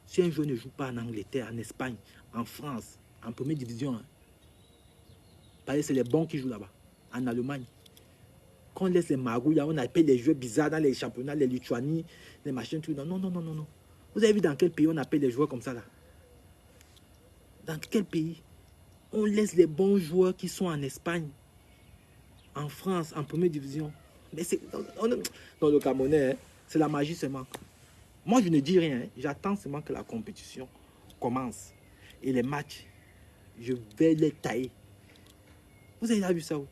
Si un joueur ne joue pas en Angleterre, en Espagne, en France, en première division, hein, Parce que c'est les bons qui jouent là-bas, en Allemagne. Quand on laisse les magouilles, on appelle les joueurs bizarres dans les championnats, les Lituanie, les machins, tout. Non, non, non, non, non, non. Vous avez vu dans quel pays on appelle les joueurs comme ça là? Dans quel pays? On laisse les bons joueurs qui sont en Espagne, en France, en première division. Mais c'est... Dans le Camerounais, hein, c'est la magie seulement. Moi, je ne dis rien. Hein. J'attends seulement que la compétition commence. Et les matchs, je vais les tailler. Vous avez déjà vu ça où?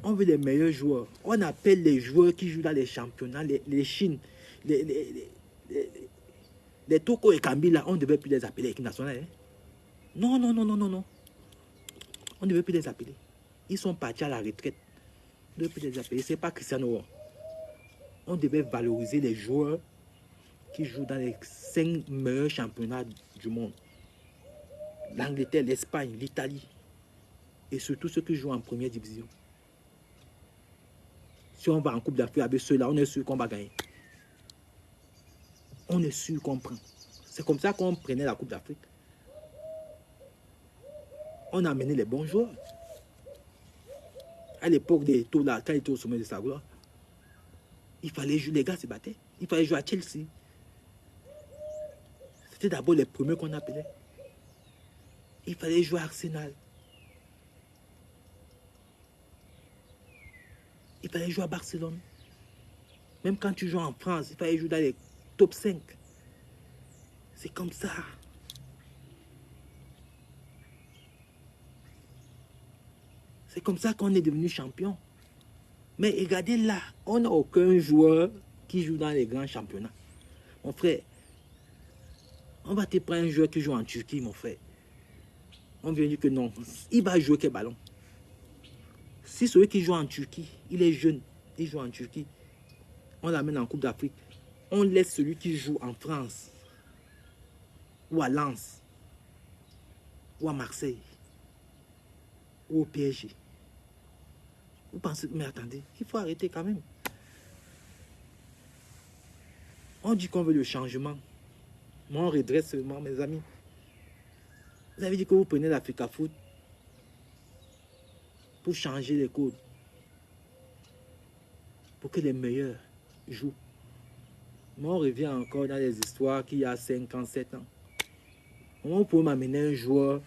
On veut les meilleurs joueurs. On appelle les joueurs qui jouent dans les championnats, les Chines, les Toko et Kambila, on ne devait plus les appeler équipe nationale. Hein? Non, non, non, non, non, non. On ne devait plus les appeler. Ils sont partis à la retraite. On ne devait plus les appeler. Ce n'est pas Cristiano. On devait valoriser les joueurs qui jouent dans les 5 meilleurs championnats du monde. L'Angleterre, l'Espagne, l'Italie. Et surtout ceux qui jouent en première division. Si on va en Coupe d'Afrique avec ceux-là, on est sûr qu'on va gagner. On est sûr qu'on prend. C'est comme ça qu'on prenait la Coupe d'Afrique. On a amené les bons joueurs. À l'époque des tours là, quand ils étaient au sommet de sa gloire, il fallait jouer, les gars se battaient. Il fallait jouer à Chelsea. C'était d'abord les premiers qu'on appelait. Il fallait jouer à Arsenal. Il fallait jouer à Barcelone. Même quand tu joues en France, il fallait jouer dans les top 5. C'est comme ça. C'est comme ça qu'on est devenu champion. Mais regardez là, on n'a aucun joueur qui joue dans les grands championnats. Mon frère, on va te prendre un joueur qui joue en Turquie, mon frère. On vient dire que non. Il va jouer quel ballon? Si celui qui joue en Turquie, il est jeune, il joue en Turquie, on l'amène en Coupe d'Afrique. On laisse celui qui joue en France, ou à Lens, ou à Marseille, ou au PSG. Vous pensez, mais attendez, il faut arrêter quand même. On dit qu'on veut le changement. Moi, on redresse seulement, mes amis. Vous avez dit que vous prenez l'Africa Foot pour changer les codes. Pour que les meilleurs jouent. Moi, on revient encore dans les histoires qu'il y a 5 ans, 7 ans. Comment vous pouvez m'amener un joueur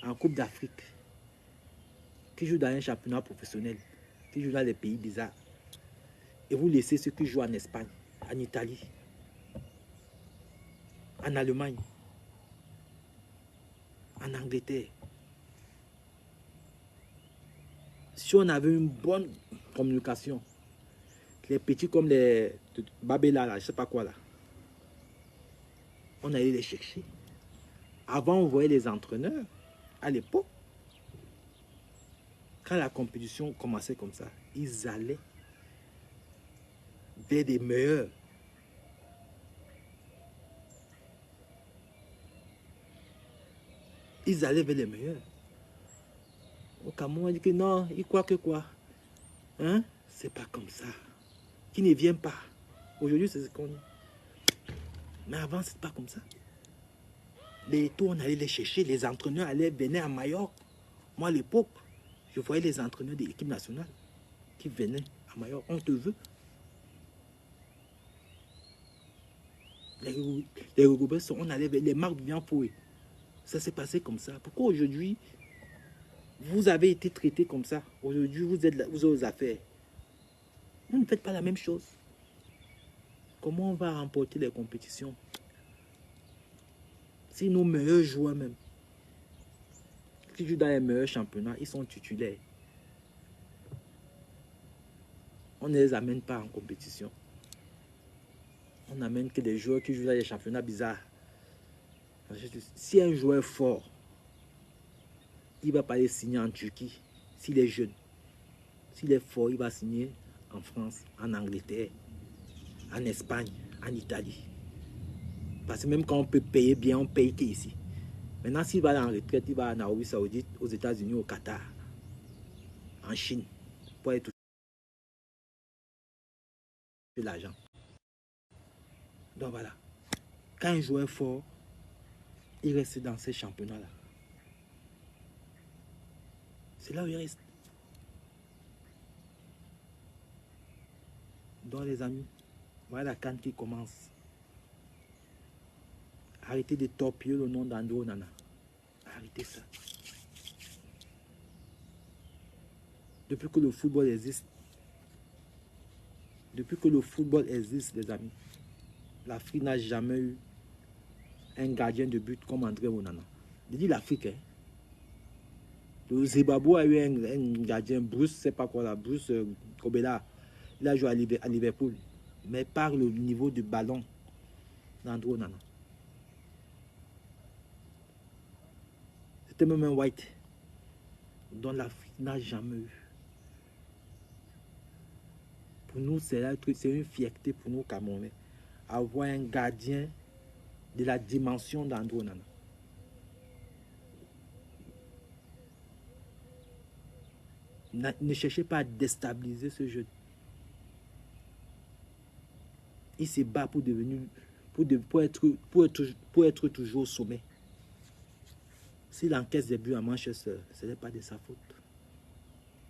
en Coupe d'Afrique qui joue dans un championnat professionnel, qui joue dans les pays bizarres, et vous laissez ceux qui jouent en Espagne, en Italie, en Allemagne, en Angleterre. Si on avait une bonne communication, les petits comme les Babela, là, je ne sais pas quoi là, on allait les chercher. Avant, on voyait les entraîneurs, à l'époque, quand la compétition commençait comme ça, ils allaient vers des meilleurs. Ils allaient vers les meilleurs. Au Cameroun, on dit que non, ils croient que quoi? Hein? C'est pas comme ça. Qui ne vient pas. Aujourd'hui, c'est ce qu'on dit. Mais avant, c'est pas comme ça. Les tours, on allait les chercher. Les entraîneurs venaient à Majorque. Moi, à l'époque, je voyais les entraîneurs de l'équipe nationale qui venaient à Majorque. On te veut. Les regroupés, on allait vers les marques bien fouées. Ça s'est passé comme ça. Pourquoi aujourd'hui, vous avez été traité comme ça? Aujourd'hui, vous êtes aux affaires. Vous ne faites pas la même chose. Comment on va remporter les compétitions? Si nos meilleurs joueurs même, qui jouent dans les meilleurs championnats, ils sont titulaires. On ne les amène pas en compétition. On n'amène que des joueurs qui jouent dans les championnats bizarres. Si un joueur est fort, il ne va pas aller signer en Turquie s'il est jeune. S'il est fort, il va signer en France, en Angleterre, en Espagne, en Italie. Parce que même quand on peut payer bien, on paye qu'ici. Maintenant, s'il va en retraite, il va en Arabie Saoudite, aux États-Unis, au Qatar, en Chine, pour aller toucher de l'argent. Donc voilà. Quand un joueur est fort, il reste dans ces championnats-là. C'est là où il reste. Donc les amis, voilà la CAN qui commence. Arrêtez de torpiller le nom d'André Onana. Arrêtez ça. Depuis que le football existe, les amis, l'Afrique n'a jamais eu un gardien de but comme André Onana. Je dis l'Afrique, hein. Le Zimbabwe a eu un gardien, Bruce, c'est pas quoi là, Bruce Kobela. Il a joué à Liverpool. Mais par le niveau de ballon d'André Onana. C'était même un White dont l'Afrique n'a jamais eu. Pour nous, c'est une fierté pour nous, Camerounais, avoir un gardien de la dimension d'André Onana. Ne cherchez pas à déstabiliser ce jeu. Il se bat pour devenir, pour être toujours au sommet. S'il encaisse des buts à Manchester, ce n'est pas de sa faute.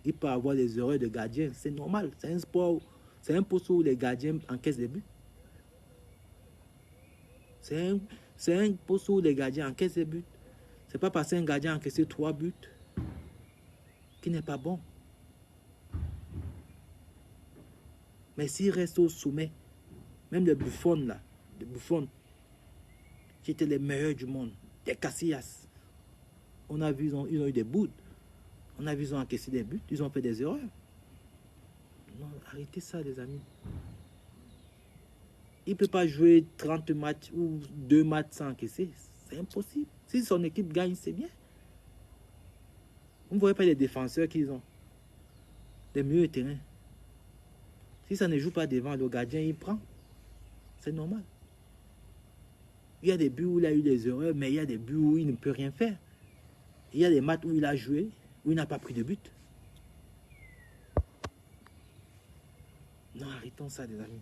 Il peut avoir des erreurs de gardien, c'est normal. C'est un sport, c'est un poste où les gardiens encaissent des buts. C'est un poste où les gardiens encaissent des buts. C'est pas parce qu'un gardien a encaissé 3 buts qu'il n'est pas bon. Mais s'il reste au sommet, même les Buffon là, les Buffon, qui étaient les meilleurs du monde, des Casillas, on a vu, ils ont eu des bouts. On a vu, ils ont encaissé des buts, ils ont fait des erreurs. Non, arrêtez ça, les amis. Il ne peut pas jouer 30 matchs ou 2 matchs sans encaisser. C'est impossible. Si son équipe gagne, c'est bien. Vous ne voyez pas les défenseurs qu'ils ont. Les milieux de terrain. Si ça ne joue pas devant, le gardien, il prend. C'est normal. Il y a des buts où il a eu des erreurs, mais il y a des buts où il ne peut rien faire. Il y a des matchs où il a joué, où il n'a pas pris de but. Non, arrêtons ça, les amis.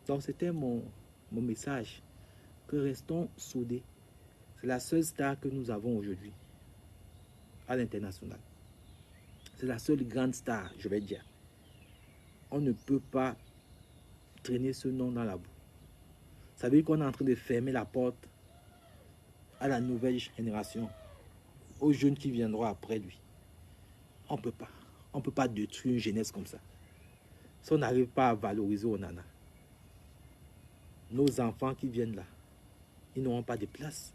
Donc, c'était mon message. Que restons soudés. C'est la seule star que nous avons aujourd'hui à l'international. C'est la seule grande star, je vais dire. On ne peut pas traîner ce nom dans la boue. Ça veut dire qu'on est en train de fermer la porte à la nouvelle génération, aux jeunes qui viendront après lui. On ne peut pas. On ne peut pas détruire une jeunesse comme ça. Si on n'arrive pas à valoriser Onana, nos enfants qui viennent là, ils n'auront pas de place.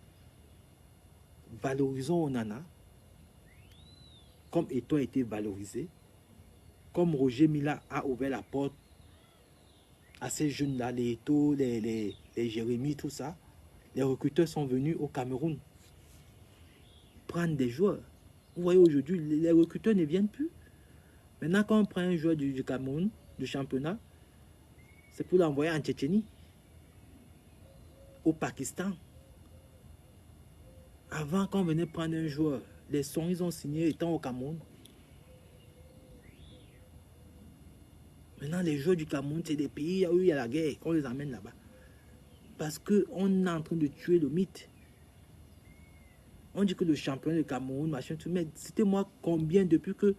Valorisons Onana comme Eto'o a été valorisé, comme Roger Mila a ouvert la porte à ces jeunes-là, les Eto'o, les Jérémy, tout ça. Les recruteurs sont venus au Cameroun prendre des joueurs. Vous voyez aujourd'hui, les recruteurs ne viennent plus. Maintenant, quand on prend un joueur du Cameroun, du championnat, c'est pour l'envoyer en Tchétchénie, au Pakistan. Avant qu'on venait prendre un joueur, les sons ils ont signé étant au Cameroun. Maintenant, les joueurs du Cameroun, c'est des pays où il y a la guerre, qu'on les amène là-bas. Parce qu'on est en train de tuer le mythe. On dit que le championnat du Cameroun, machin, tout, mais citez-moi combien, depuis que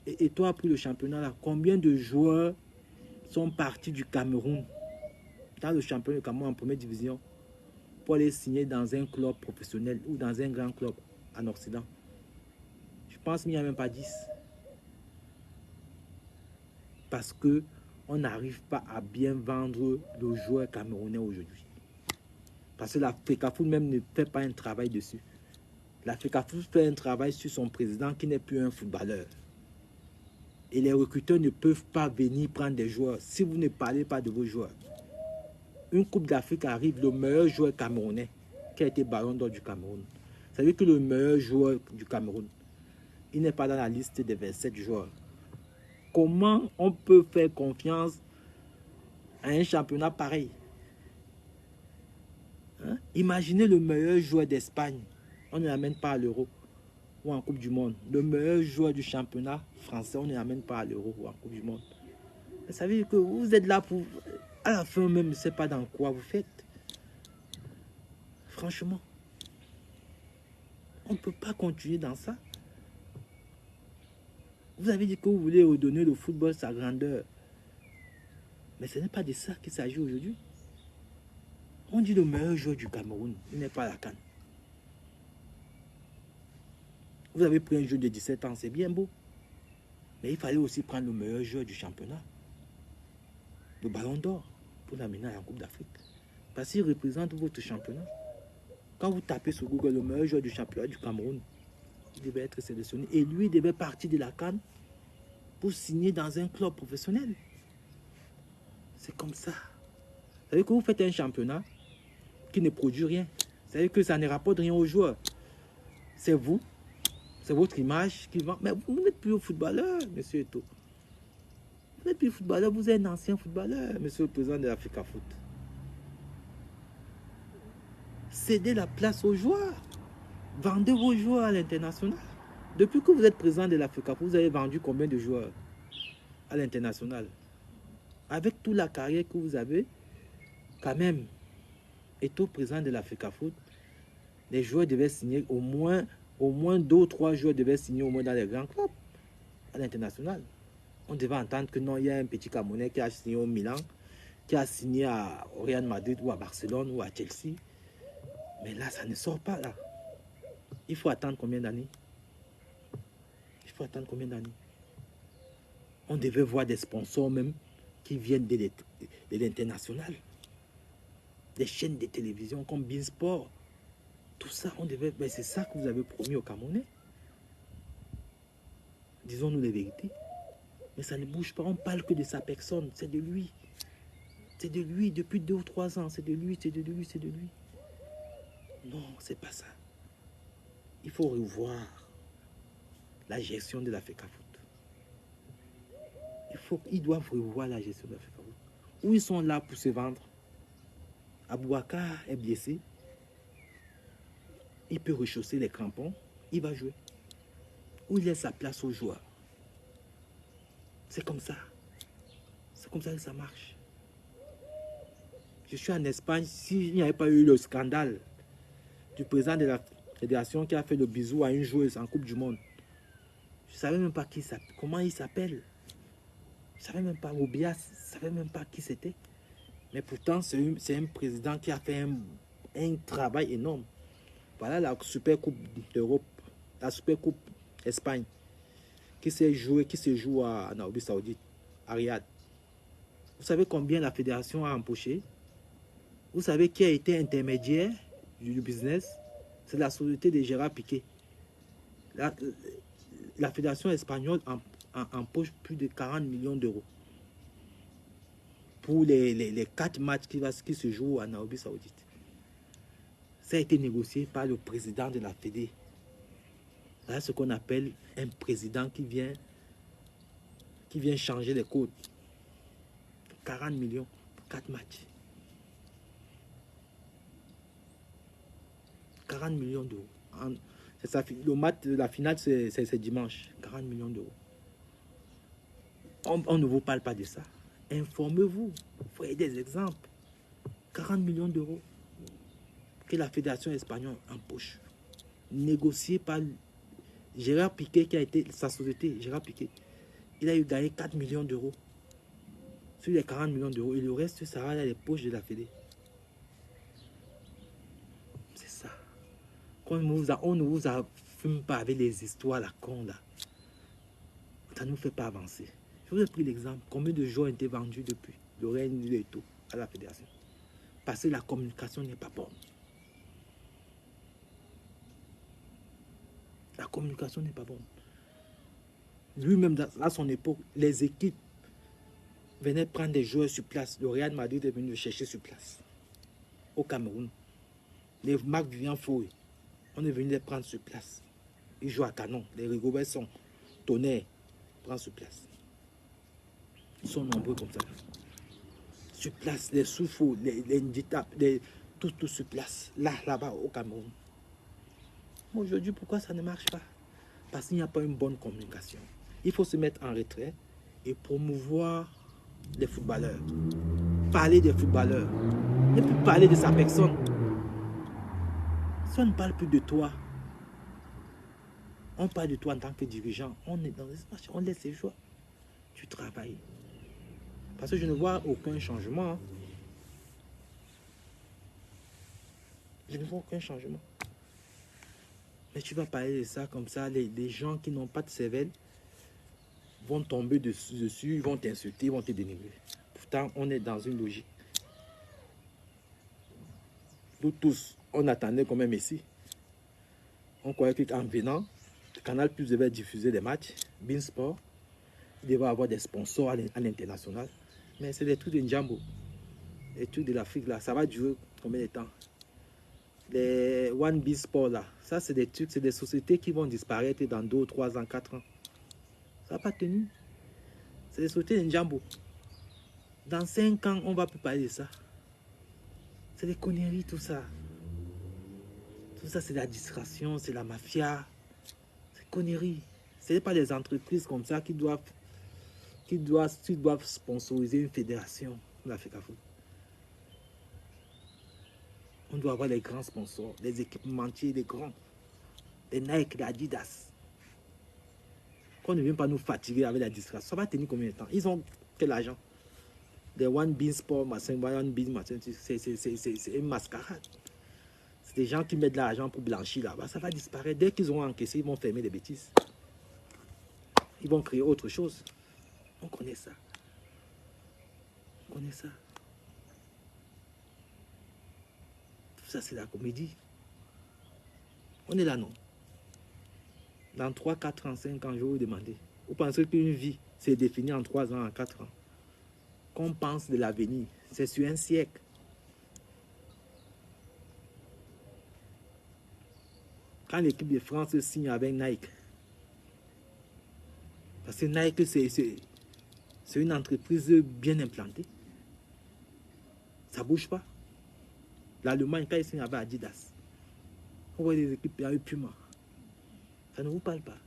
Eto'o a pris le championnat là, combien de joueurs sont partis du Cameroun dans le championnat du Cameroun en première division pour aller signer dans un club professionnel ou dans un grand club en Occident. Je pense qu'il n'y a même pas 10. Parce que on n'arrive pas à bien vendre le joueur camerounais aujourd'hui. Parce que la FECAFOOT même ne fait pas un travail dessus. La FECAFOOT fait un travail sur son président qui n'est plus un footballeur. Et les recruteurs ne peuvent pas venir prendre des joueurs si vous ne parlez pas de vos joueurs. Une Coupe d'Afrique arrive, le meilleur joueur camerounais qui a été ballon d'or du Cameroun. Ça veut dire que le meilleur joueur du Cameroun, il n'est pas dans la liste des 27 joueurs. Comment on peut faire confiance à un championnat pareil? Hein? Imaginez le meilleur joueur d'Espagne. On ne l'amène pas à l'Euro ou en Coupe du Monde. Le meilleur joueur du championnat français, on ne l'amène pas à l'Euro ou en Coupe du Monde. Ça veut dire que vous êtes là pour... À la fin même, je ne sais pas dans quoi vous faites. Franchement. On ne peut pas continuer dans ça. Vous avez dit que vous voulez redonner le football sa grandeur. Mais ce n'est pas de ça qu'il s'agit aujourd'hui. On dit le meilleur joueur du Cameroun, il n'est pas à la CAN. Vous avez pris un jeu de 17 ans, c'est bien beau. Mais il fallait aussi prendre le meilleur joueur du championnat. Le ballon d'or, pour l'amener à la Coupe d'Afrique. Parce qu'il représente votre championnat. Quand vous tapez sur Google le meilleur joueur du championnat du Cameroun, il devait être sélectionné. Et lui, il devait partir de la CAN pour signer dans un club professionnel. C'est comme ça. Vous savez que vous faites un championnat qui ne produit rien. Vous savez que ça ne rapporte rien aux joueurs. C'est vous. C'est votre image qui vend. Mais vous n'êtes plus footballeur, monsieur Eto'o. Vous n'êtes plus footballeur, vous êtes un ancien footballeur, monsieur le président de l'Africa Foot. Cédez la place aux joueurs. Vendez vos joueurs à l'international. Depuis que vous êtes président de l'Africa Foot, vous avez vendu combien de joueurs à l'international? Avec toute la carrière que vous avez, quand même, Eto'o président de l'Africa Foot, les joueurs devaient signer au moins 2 ou 3 joueurs devaient signer au moins dans les grands clubs à l'international. On devait entendre que non, il y a un petit Camerounais qui a signé au Milan, qui a signé au Real Madrid ou à Barcelone ou à Chelsea. Mais là, ça ne sort pas là. Il faut attendre combien d'années? Il faut attendre combien d'années? On devait voir des sponsors même qui viennent de l'international. Des chaînes de télévision comme Beansport. Tout ça, on devait... Mais c'est ça que vous avez promis aux Camerounais. Disons-nous les vérités. Mais ça ne bouge pas. On ne parle que de sa personne. C'est de lui. C'est de lui depuis 2 ou 3 ans. C'est de lui, c'est de lui, c'est de lui. Non, c'est pas ça. Il faut revoir la gestion de l'Africa Foot. Ils doivent revoir la gestion de l'Africa Foot. Où ils sont là pour se vendre. Aboubacar est blessé. Il peut rechausser les crampons. Il va jouer. Où il laisse sa place aux joueurs. C'est comme ça. C'est comme ça que ça marche. Je suis en Espagne. S'il n'y avait pas eu le scandale du président de la fédération qui a fait le bisou à une joueuse en Coupe du Monde, je ne savais même pas comment il s'appelle. Je ne savais même pas. Obias, je ne savais même pas qui c'était. Mais pourtant, c'est un président qui a fait un travail énorme. Voilà la Super Coupe d'Europe, la Super Coupe Espagne, qui se joue en Arabie Saoudite, à Riyad. Vous savez combien la fédération a empoché? Vous savez qui a été intermédiaire du business? C'est la société de Gérard Piqué. La fédération espagnole empoche plus de 40 millions d'euros pour les 4 matchs qui se jouent en Arabie Saoudite. Ça a été négocié par le président de la Fédé. Voilà ce qu'on appelle un président qui vient changer les codes. 40 millions pour 4 matchs. 40 millions d'euros. Le match de la finale, c'est dimanche. 40 millions d'euros. On ne vous parle pas de ça. Informez-vous. Voyez des exemples. 40 millions d'euros que la fédération espagnole empoche. Négocié par Gérard Piqué, qui a été sa société, Gérard Piqué. Il a eu gagné 4 millions d'euros sur les 40 millions d'euros. Et le reste, ça va dans les poches de la fédé. C'est ça. On ne vous affume pas avec les histoires à la con là. Ça ne nous fait pas avancer. Je vous ai pris l'exemple. Combien de joueurs ont été vendus depuis le règne de Eto'o à la fédération? Parce que la communication n'est pas bonne. La communication n'est pas bonne. Lui-même, à son époque, les équipes venaient prendre des joueurs sur place. Le Real Madrid est venu le chercher sur place. Au Cameroun. Les Marc Vivian Foy, on est venu les prendre sur place. Ils jouent à Canon. Les Rigobert Tonnerre, prennent sur place. Ils sont nombreux comme ça. Sur place, les Soufou, les Ndita, tout sur place. Là-bas, au Cameroun. Aujourd'hui, pourquoi ça ne marche pas? Parce qu'il n'y a pas une bonne communication. Il faut se mettre en retrait et promouvoir les footballeurs. Parler des footballeurs. Ne plus parler de sa personne. Si on ne parle plus de toi, On parle de toi en tant que dirigeant. On est dans les matchs, on laisse les joueurs. Tu travailles. Parce que je ne vois aucun changement. Hein. Je ne vois aucun changement. Mais tu vas parler de ça comme ça. Les gens qui n'ont pas de cervelle vont tomber dessus, ils vont t'insulter, ils vont te dénigrer. Pourtant, on est dans une logique. Nous tous, on attendait quand même Messi. On croyait qu'en venant, Canal Plus devait diffuser des matchs, Beansport, il devait avoir des sponsors à l'international. Mais c'est des trucs de Njambo. Les trucs de l'Afrique là, ça va durer combien de temps? Les One Beansport là, ça c'est des trucs, c'est des sociétés qui vont disparaître dans 2, 3 ans, 4 ans. Ça n'a pas tenu. C'est des sociétés de Njambo. Dans 5 ans, on ne va plus parler de ça. C'est des conneries tout ça. Tout ça, c'est la distraction, c'est la mafia. C'est conneries. Ce n'est pas des entreprises comme ça qui doivent sponsoriser une fédération de l'Afrique. On doit avoir les grands sponsors, les équipementiers, les grands. Les Nike, les Adidas. Qu'on ne vient pas nous fatiguer avec la distraction. Ça va tenir combien de temps? Ils ont quel argent? Les One Bean Sport, One Bean, c'est une mascarade. C'est des gens qui mettent de l'argent pour blanchir là-bas. Ça va disparaître. Dès qu'ils auront encaissé, ils vont fermer des bêtises. Ils vont créer autre chose. On connaît ça. On connaît ça. Tout ça, c'est la comédie. On est là, non? Dans 3, 4 ans, 5 ans, je vais vous demander. Vous pensez qu'une vie, c'est défini en 3 ans, en 4 ans? Qu'on pense de l'avenir, c'est sur un siècle. Quand l'équipe de France signe avec Nike, parce que Nike, c'est une entreprise bien implantée. Ça ne bouge pas. L'Allemagne, quand ils signent avec Adidas, on voit des équipes avec Puma. Ça ne vous parle pas.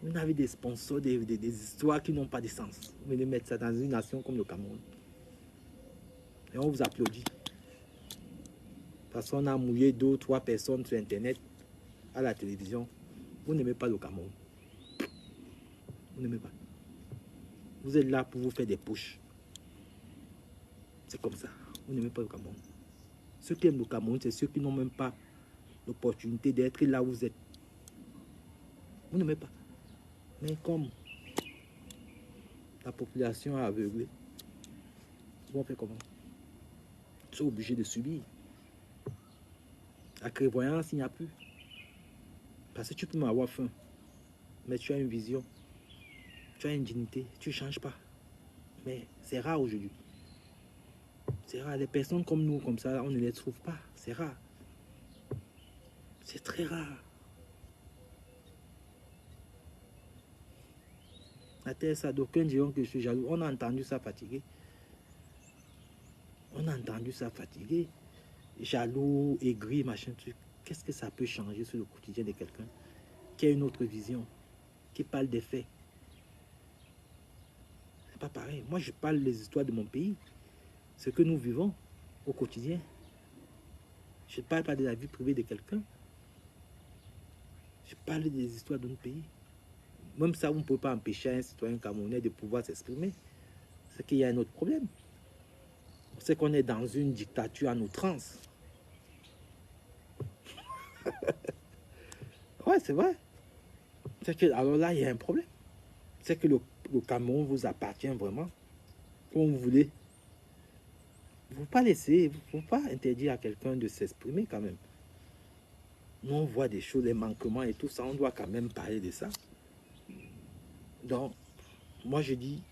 Vous avez des sponsors, des histoires qui n'ont pas de sens. Vous venez mettre ça dans une nation comme le Cameroun. Et on vous applaudit. Parce qu'on a mouillé 2 ou 3 personnes sur Internet, à la télévision. Vous n'aimez pas le Cameroun. Vous n'aimez pas. Vous êtes là pour vous faire des pushs. C'est comme ça. Vous n'aimez pas le Cameroun. Ceux qui aiment le Cameroun, c'est ceux qui n'ont même pas l'opportunité d'être là où vous êtes. Vous n'aimez pas. Mais comme la population est aveuglée, ils vont faire comment? Ils sont obligés de subir. La clairvoyance, il n'y a plus. Parce que tu peux m'avoir faim, mais tu as une vision, tu as une dignité, tu ne changes pas. Mais c'est rare aujourd'hui. C'est rare. Les personnes comme nous, comme ça, on ne les trouve pas. C'est rare. C'est très rare. La terre, ça, d'aucuns diront que je suis jaloux. On a entendu ça fatigué. On a entendu ça fatigué. Jaloux, aigri, machin truc. Qu'est-ce que ça peut changer sur le quotidien de quelqu'un qui a une autre vision, qui parle des faits? C'est pas pareil. Moi, je parle des histoires de mon pays. Ce que nous vivons au quotidien. Je ne parle pas de la vie privée de quelqu'un. Je parle des histoires de notre pays. Même ça, vous ne pouvez pas empêcher un citoyen camerounais de pouvoir s'exprimer. C'est qu'il y a un autre problème. C'est qu'on est dans une dictature en outrance. Ouais, c'est vrai. C'est que, alors là, il y a un problème. C'est que le Cameroun vous appartient vraiment. Comme vous voulez. Il ne faut pas laisser, il ne faut pas interdire à quelqu'un de s'exprimer quand même. Nous, on voit des choses, des manquements et tout ça, on doit quand même parler de ça. Donc, moi je dis,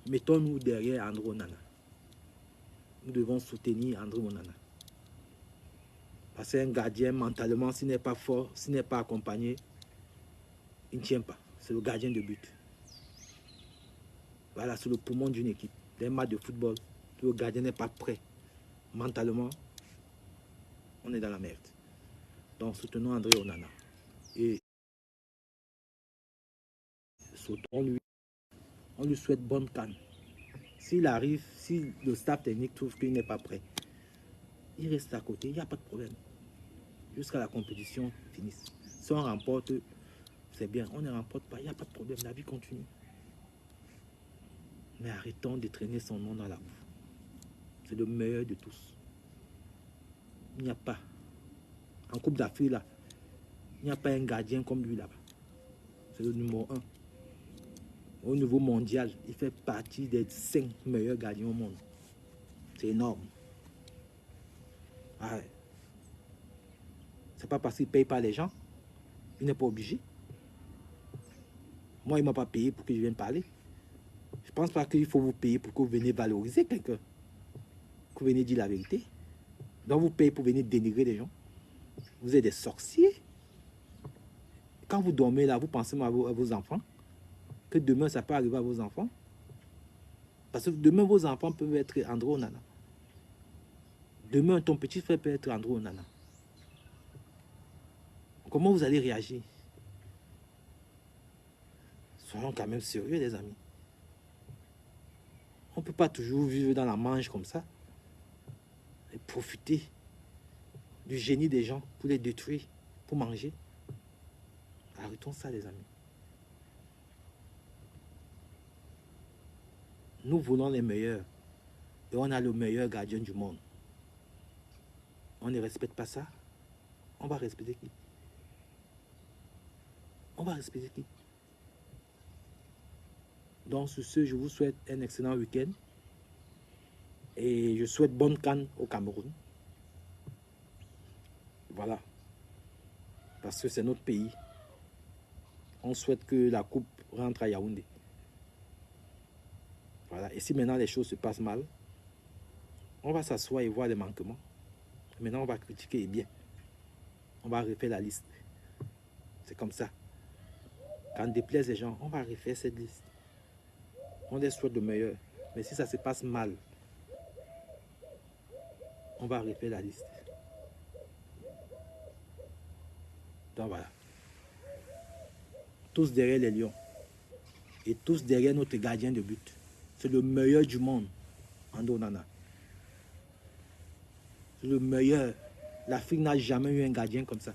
mettons-nous derrière André Onana. Nous devons soutenir André Onana. Parce qu'un gardien, mentalement, s'il n'est pas fort, s'il n'est pas accompagné, il ne tient pas. C'est le gardien de but. Voilà, c'est le poumon d'une équipe. Des matchs de football, le gardien n'est pas prêt. Mentalement, on est dans la merde. Donc, soutenons André Onana. Et soutenons-lui. On lui souhaite bonne canne. S'il arrive, si le staff technique trouve qu'il n'est pas prêt, il reste à côté, il n'y a pas de problème. jusqu'à la compétition finisse. Si on remporte, c'est bien. On ne remporte pas, il n'y a pas de problème. La vie continue. Mais arrêtons de traîner son nom dans la boue. C'est le meilleur de tous. Il n'y a pas. En Coupe d'Afrique, là, il n'y a pas un gardien comme lui là-bas. C'est le numéro 1. Au niveau mondial, il fait partie des 5 meilleurs gardiens au monde. C'est énorme. Ah ouais. C'est pas parce qu'il ne paye pas les gens. Il n'est pas obligé. Moi, il ne m'a pas payé pour que je vienne parler. Je ne pense pas qu'il faut vous payer pour que vous veniez valoriser quelqu'un. Que vous veniez dire la vérité. Donc vous payez pour venir dénigrer les gens. Vous êtes des sorciers. Quand vous dormez là, vous pensez à vos enfants. Que demain, ça peut arriver à vos enfants. Parce que demain, vos enfants peuvent être André Onana. Demain, ton petit frère peut être André Onana. Comment vous allez réagir? Soyons quand même sérieux, les amis. On ne peut pas toujours vivre dans la mange comme ça. Et profiter du génie des gens pour les détruire, pour manger. Arrêtons ça, les amis. Nous voulons les meilleurs. Et on a le meilleur gardien du monde. On ne respecte pas ça. On va respecter qui? On va respecter qui? Donc sur ce, je vous souhaite un excellent week-end. Et je souhaite bonne CAN au Cameroun. Voilà. Parce que c'est notre pays. On souhaite que la coupe rentre à Yaoundé. Voilà. Et si maintenant les choses se passent mal, on va s'asseoir et voir les manquements. Maintenant, on va critiquer et bien. On va refaire la liste. C'est comme ça. Quand déplaise les gens, on va refaire cette liste. On les souhaite le meilleur. Mais si ça se passe mal, on va refaire la liste. Donc voilà. Tous derrière les Lions. Et tous derrière notre gardien de but. C'est le meilleur du monde, André Onana. C'est le meilleur. L'Afrique n'a jamais eu un gardien comme ça.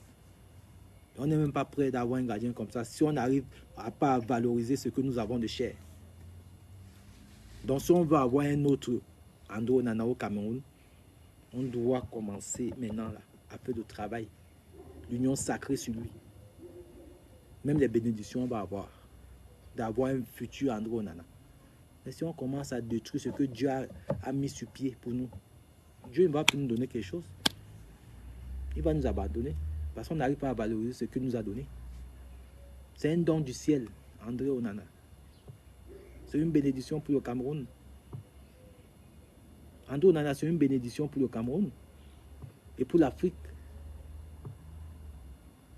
On n'est même pas prêt d'avoir un gardien comme ça si on n'arrive pas à valoriser ce que nous avons de cher. Donc si on veut avoir un autre André Onana au Cameroun, on doit commencer maintenant là, à faire du travail. L'union sacrée sur lui. Même les bénédictions, on va avoir. D'avoir un futur André Onana. Mais si on commence à détruire ce que Dieu a mis sur pied pour nous, Dieu ne va plus nous donner quelque chose. Il va nous abandonner. Parce qu'on n'arrive pas à valoriser ce qu'il nous a donné. C'est un don du ciel, André Onana. C'est une bénédiction pour le Cameroun. André Onana, c'est une bénédiction pour le Cameroun et pour l'Afrique.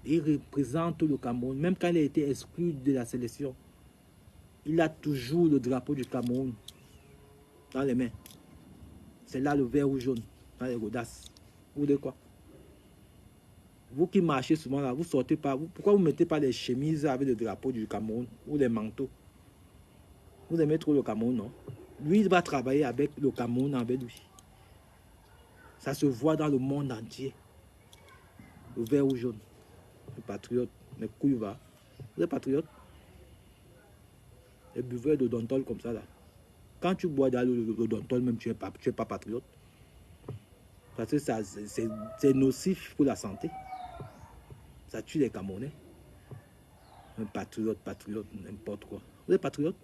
Il représente le Cameroun. Même quand il a été exclu de la sélection, il a toujours le drapeau du Cameroun dans les mains. C'est là le vert ou jaune, dans les godasses. Vous voulez quoi? Vous qui marchez souvent là, vous sortez pas. Pourquoi vous ne mettez pas des chemises avec le drapeau du Cameroun ou les manteaux? Vous aimez trop le Cameroun, non? Lui, il va travailler avec le Cameroun avec lui. Ça se voit dans le monde entier. Le vert ou jaune. Le patriote. Les couilles va. Vous êtes patriote? Les buveurs de Dontol comme ça là. Quand tu bois dans le Dontol, même tu n'es pas patriote. Parce que c'est nocif pour la santé. Ça tue les Camerounais. Un patriote, n'importe quoi. Vous êtes patriote?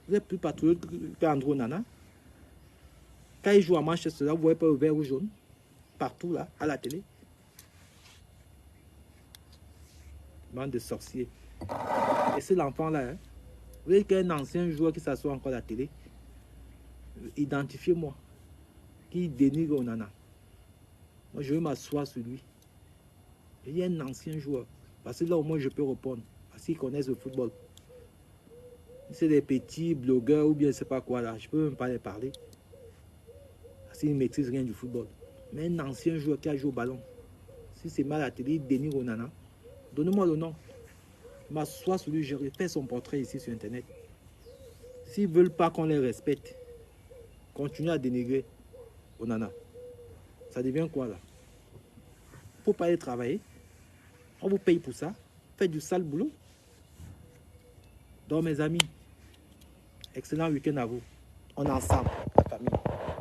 Vous êtes plus patriote qu'André Onana? Quand il joue à Manchester, là, vous voyez pas le vert ou jaune? Partout là, à la télé. Bande de sorciers. Et c'est l'enfant là. Hein? Vous voyez qu'il y a un ancien joueur qui s'assoit encore à la télé. Identifiez-moi. Qui dénigre Onana. Moi, je vais m'asseoir sur lui. Il y a un ancien joueur. Parce que là, au moins, je peux répondre. Parce qu'ils connaissent le football. C'est des petits blogueurs ou bien je ne sais pas quoi là. Je ne peux même pas les parler. Parce qu'ils ne maîtrisent rien du football. Mais un ancien joueur qui a joué au ballon. Si c'est mal à la télé, il dénigre Onana. Donnez-moi le nom. Je m'assois sur lui, je refais son portrait ici sur Internet. S'ils ne veulent pas qu'on les respecte, continuez à dénigrer Onana. Ça devient quoi là? pour pas aller travailler. On vous paye pour ça. Faites du sale boulot. Donc mes amis, excellent week-end à vous. On est ensemble, la famille.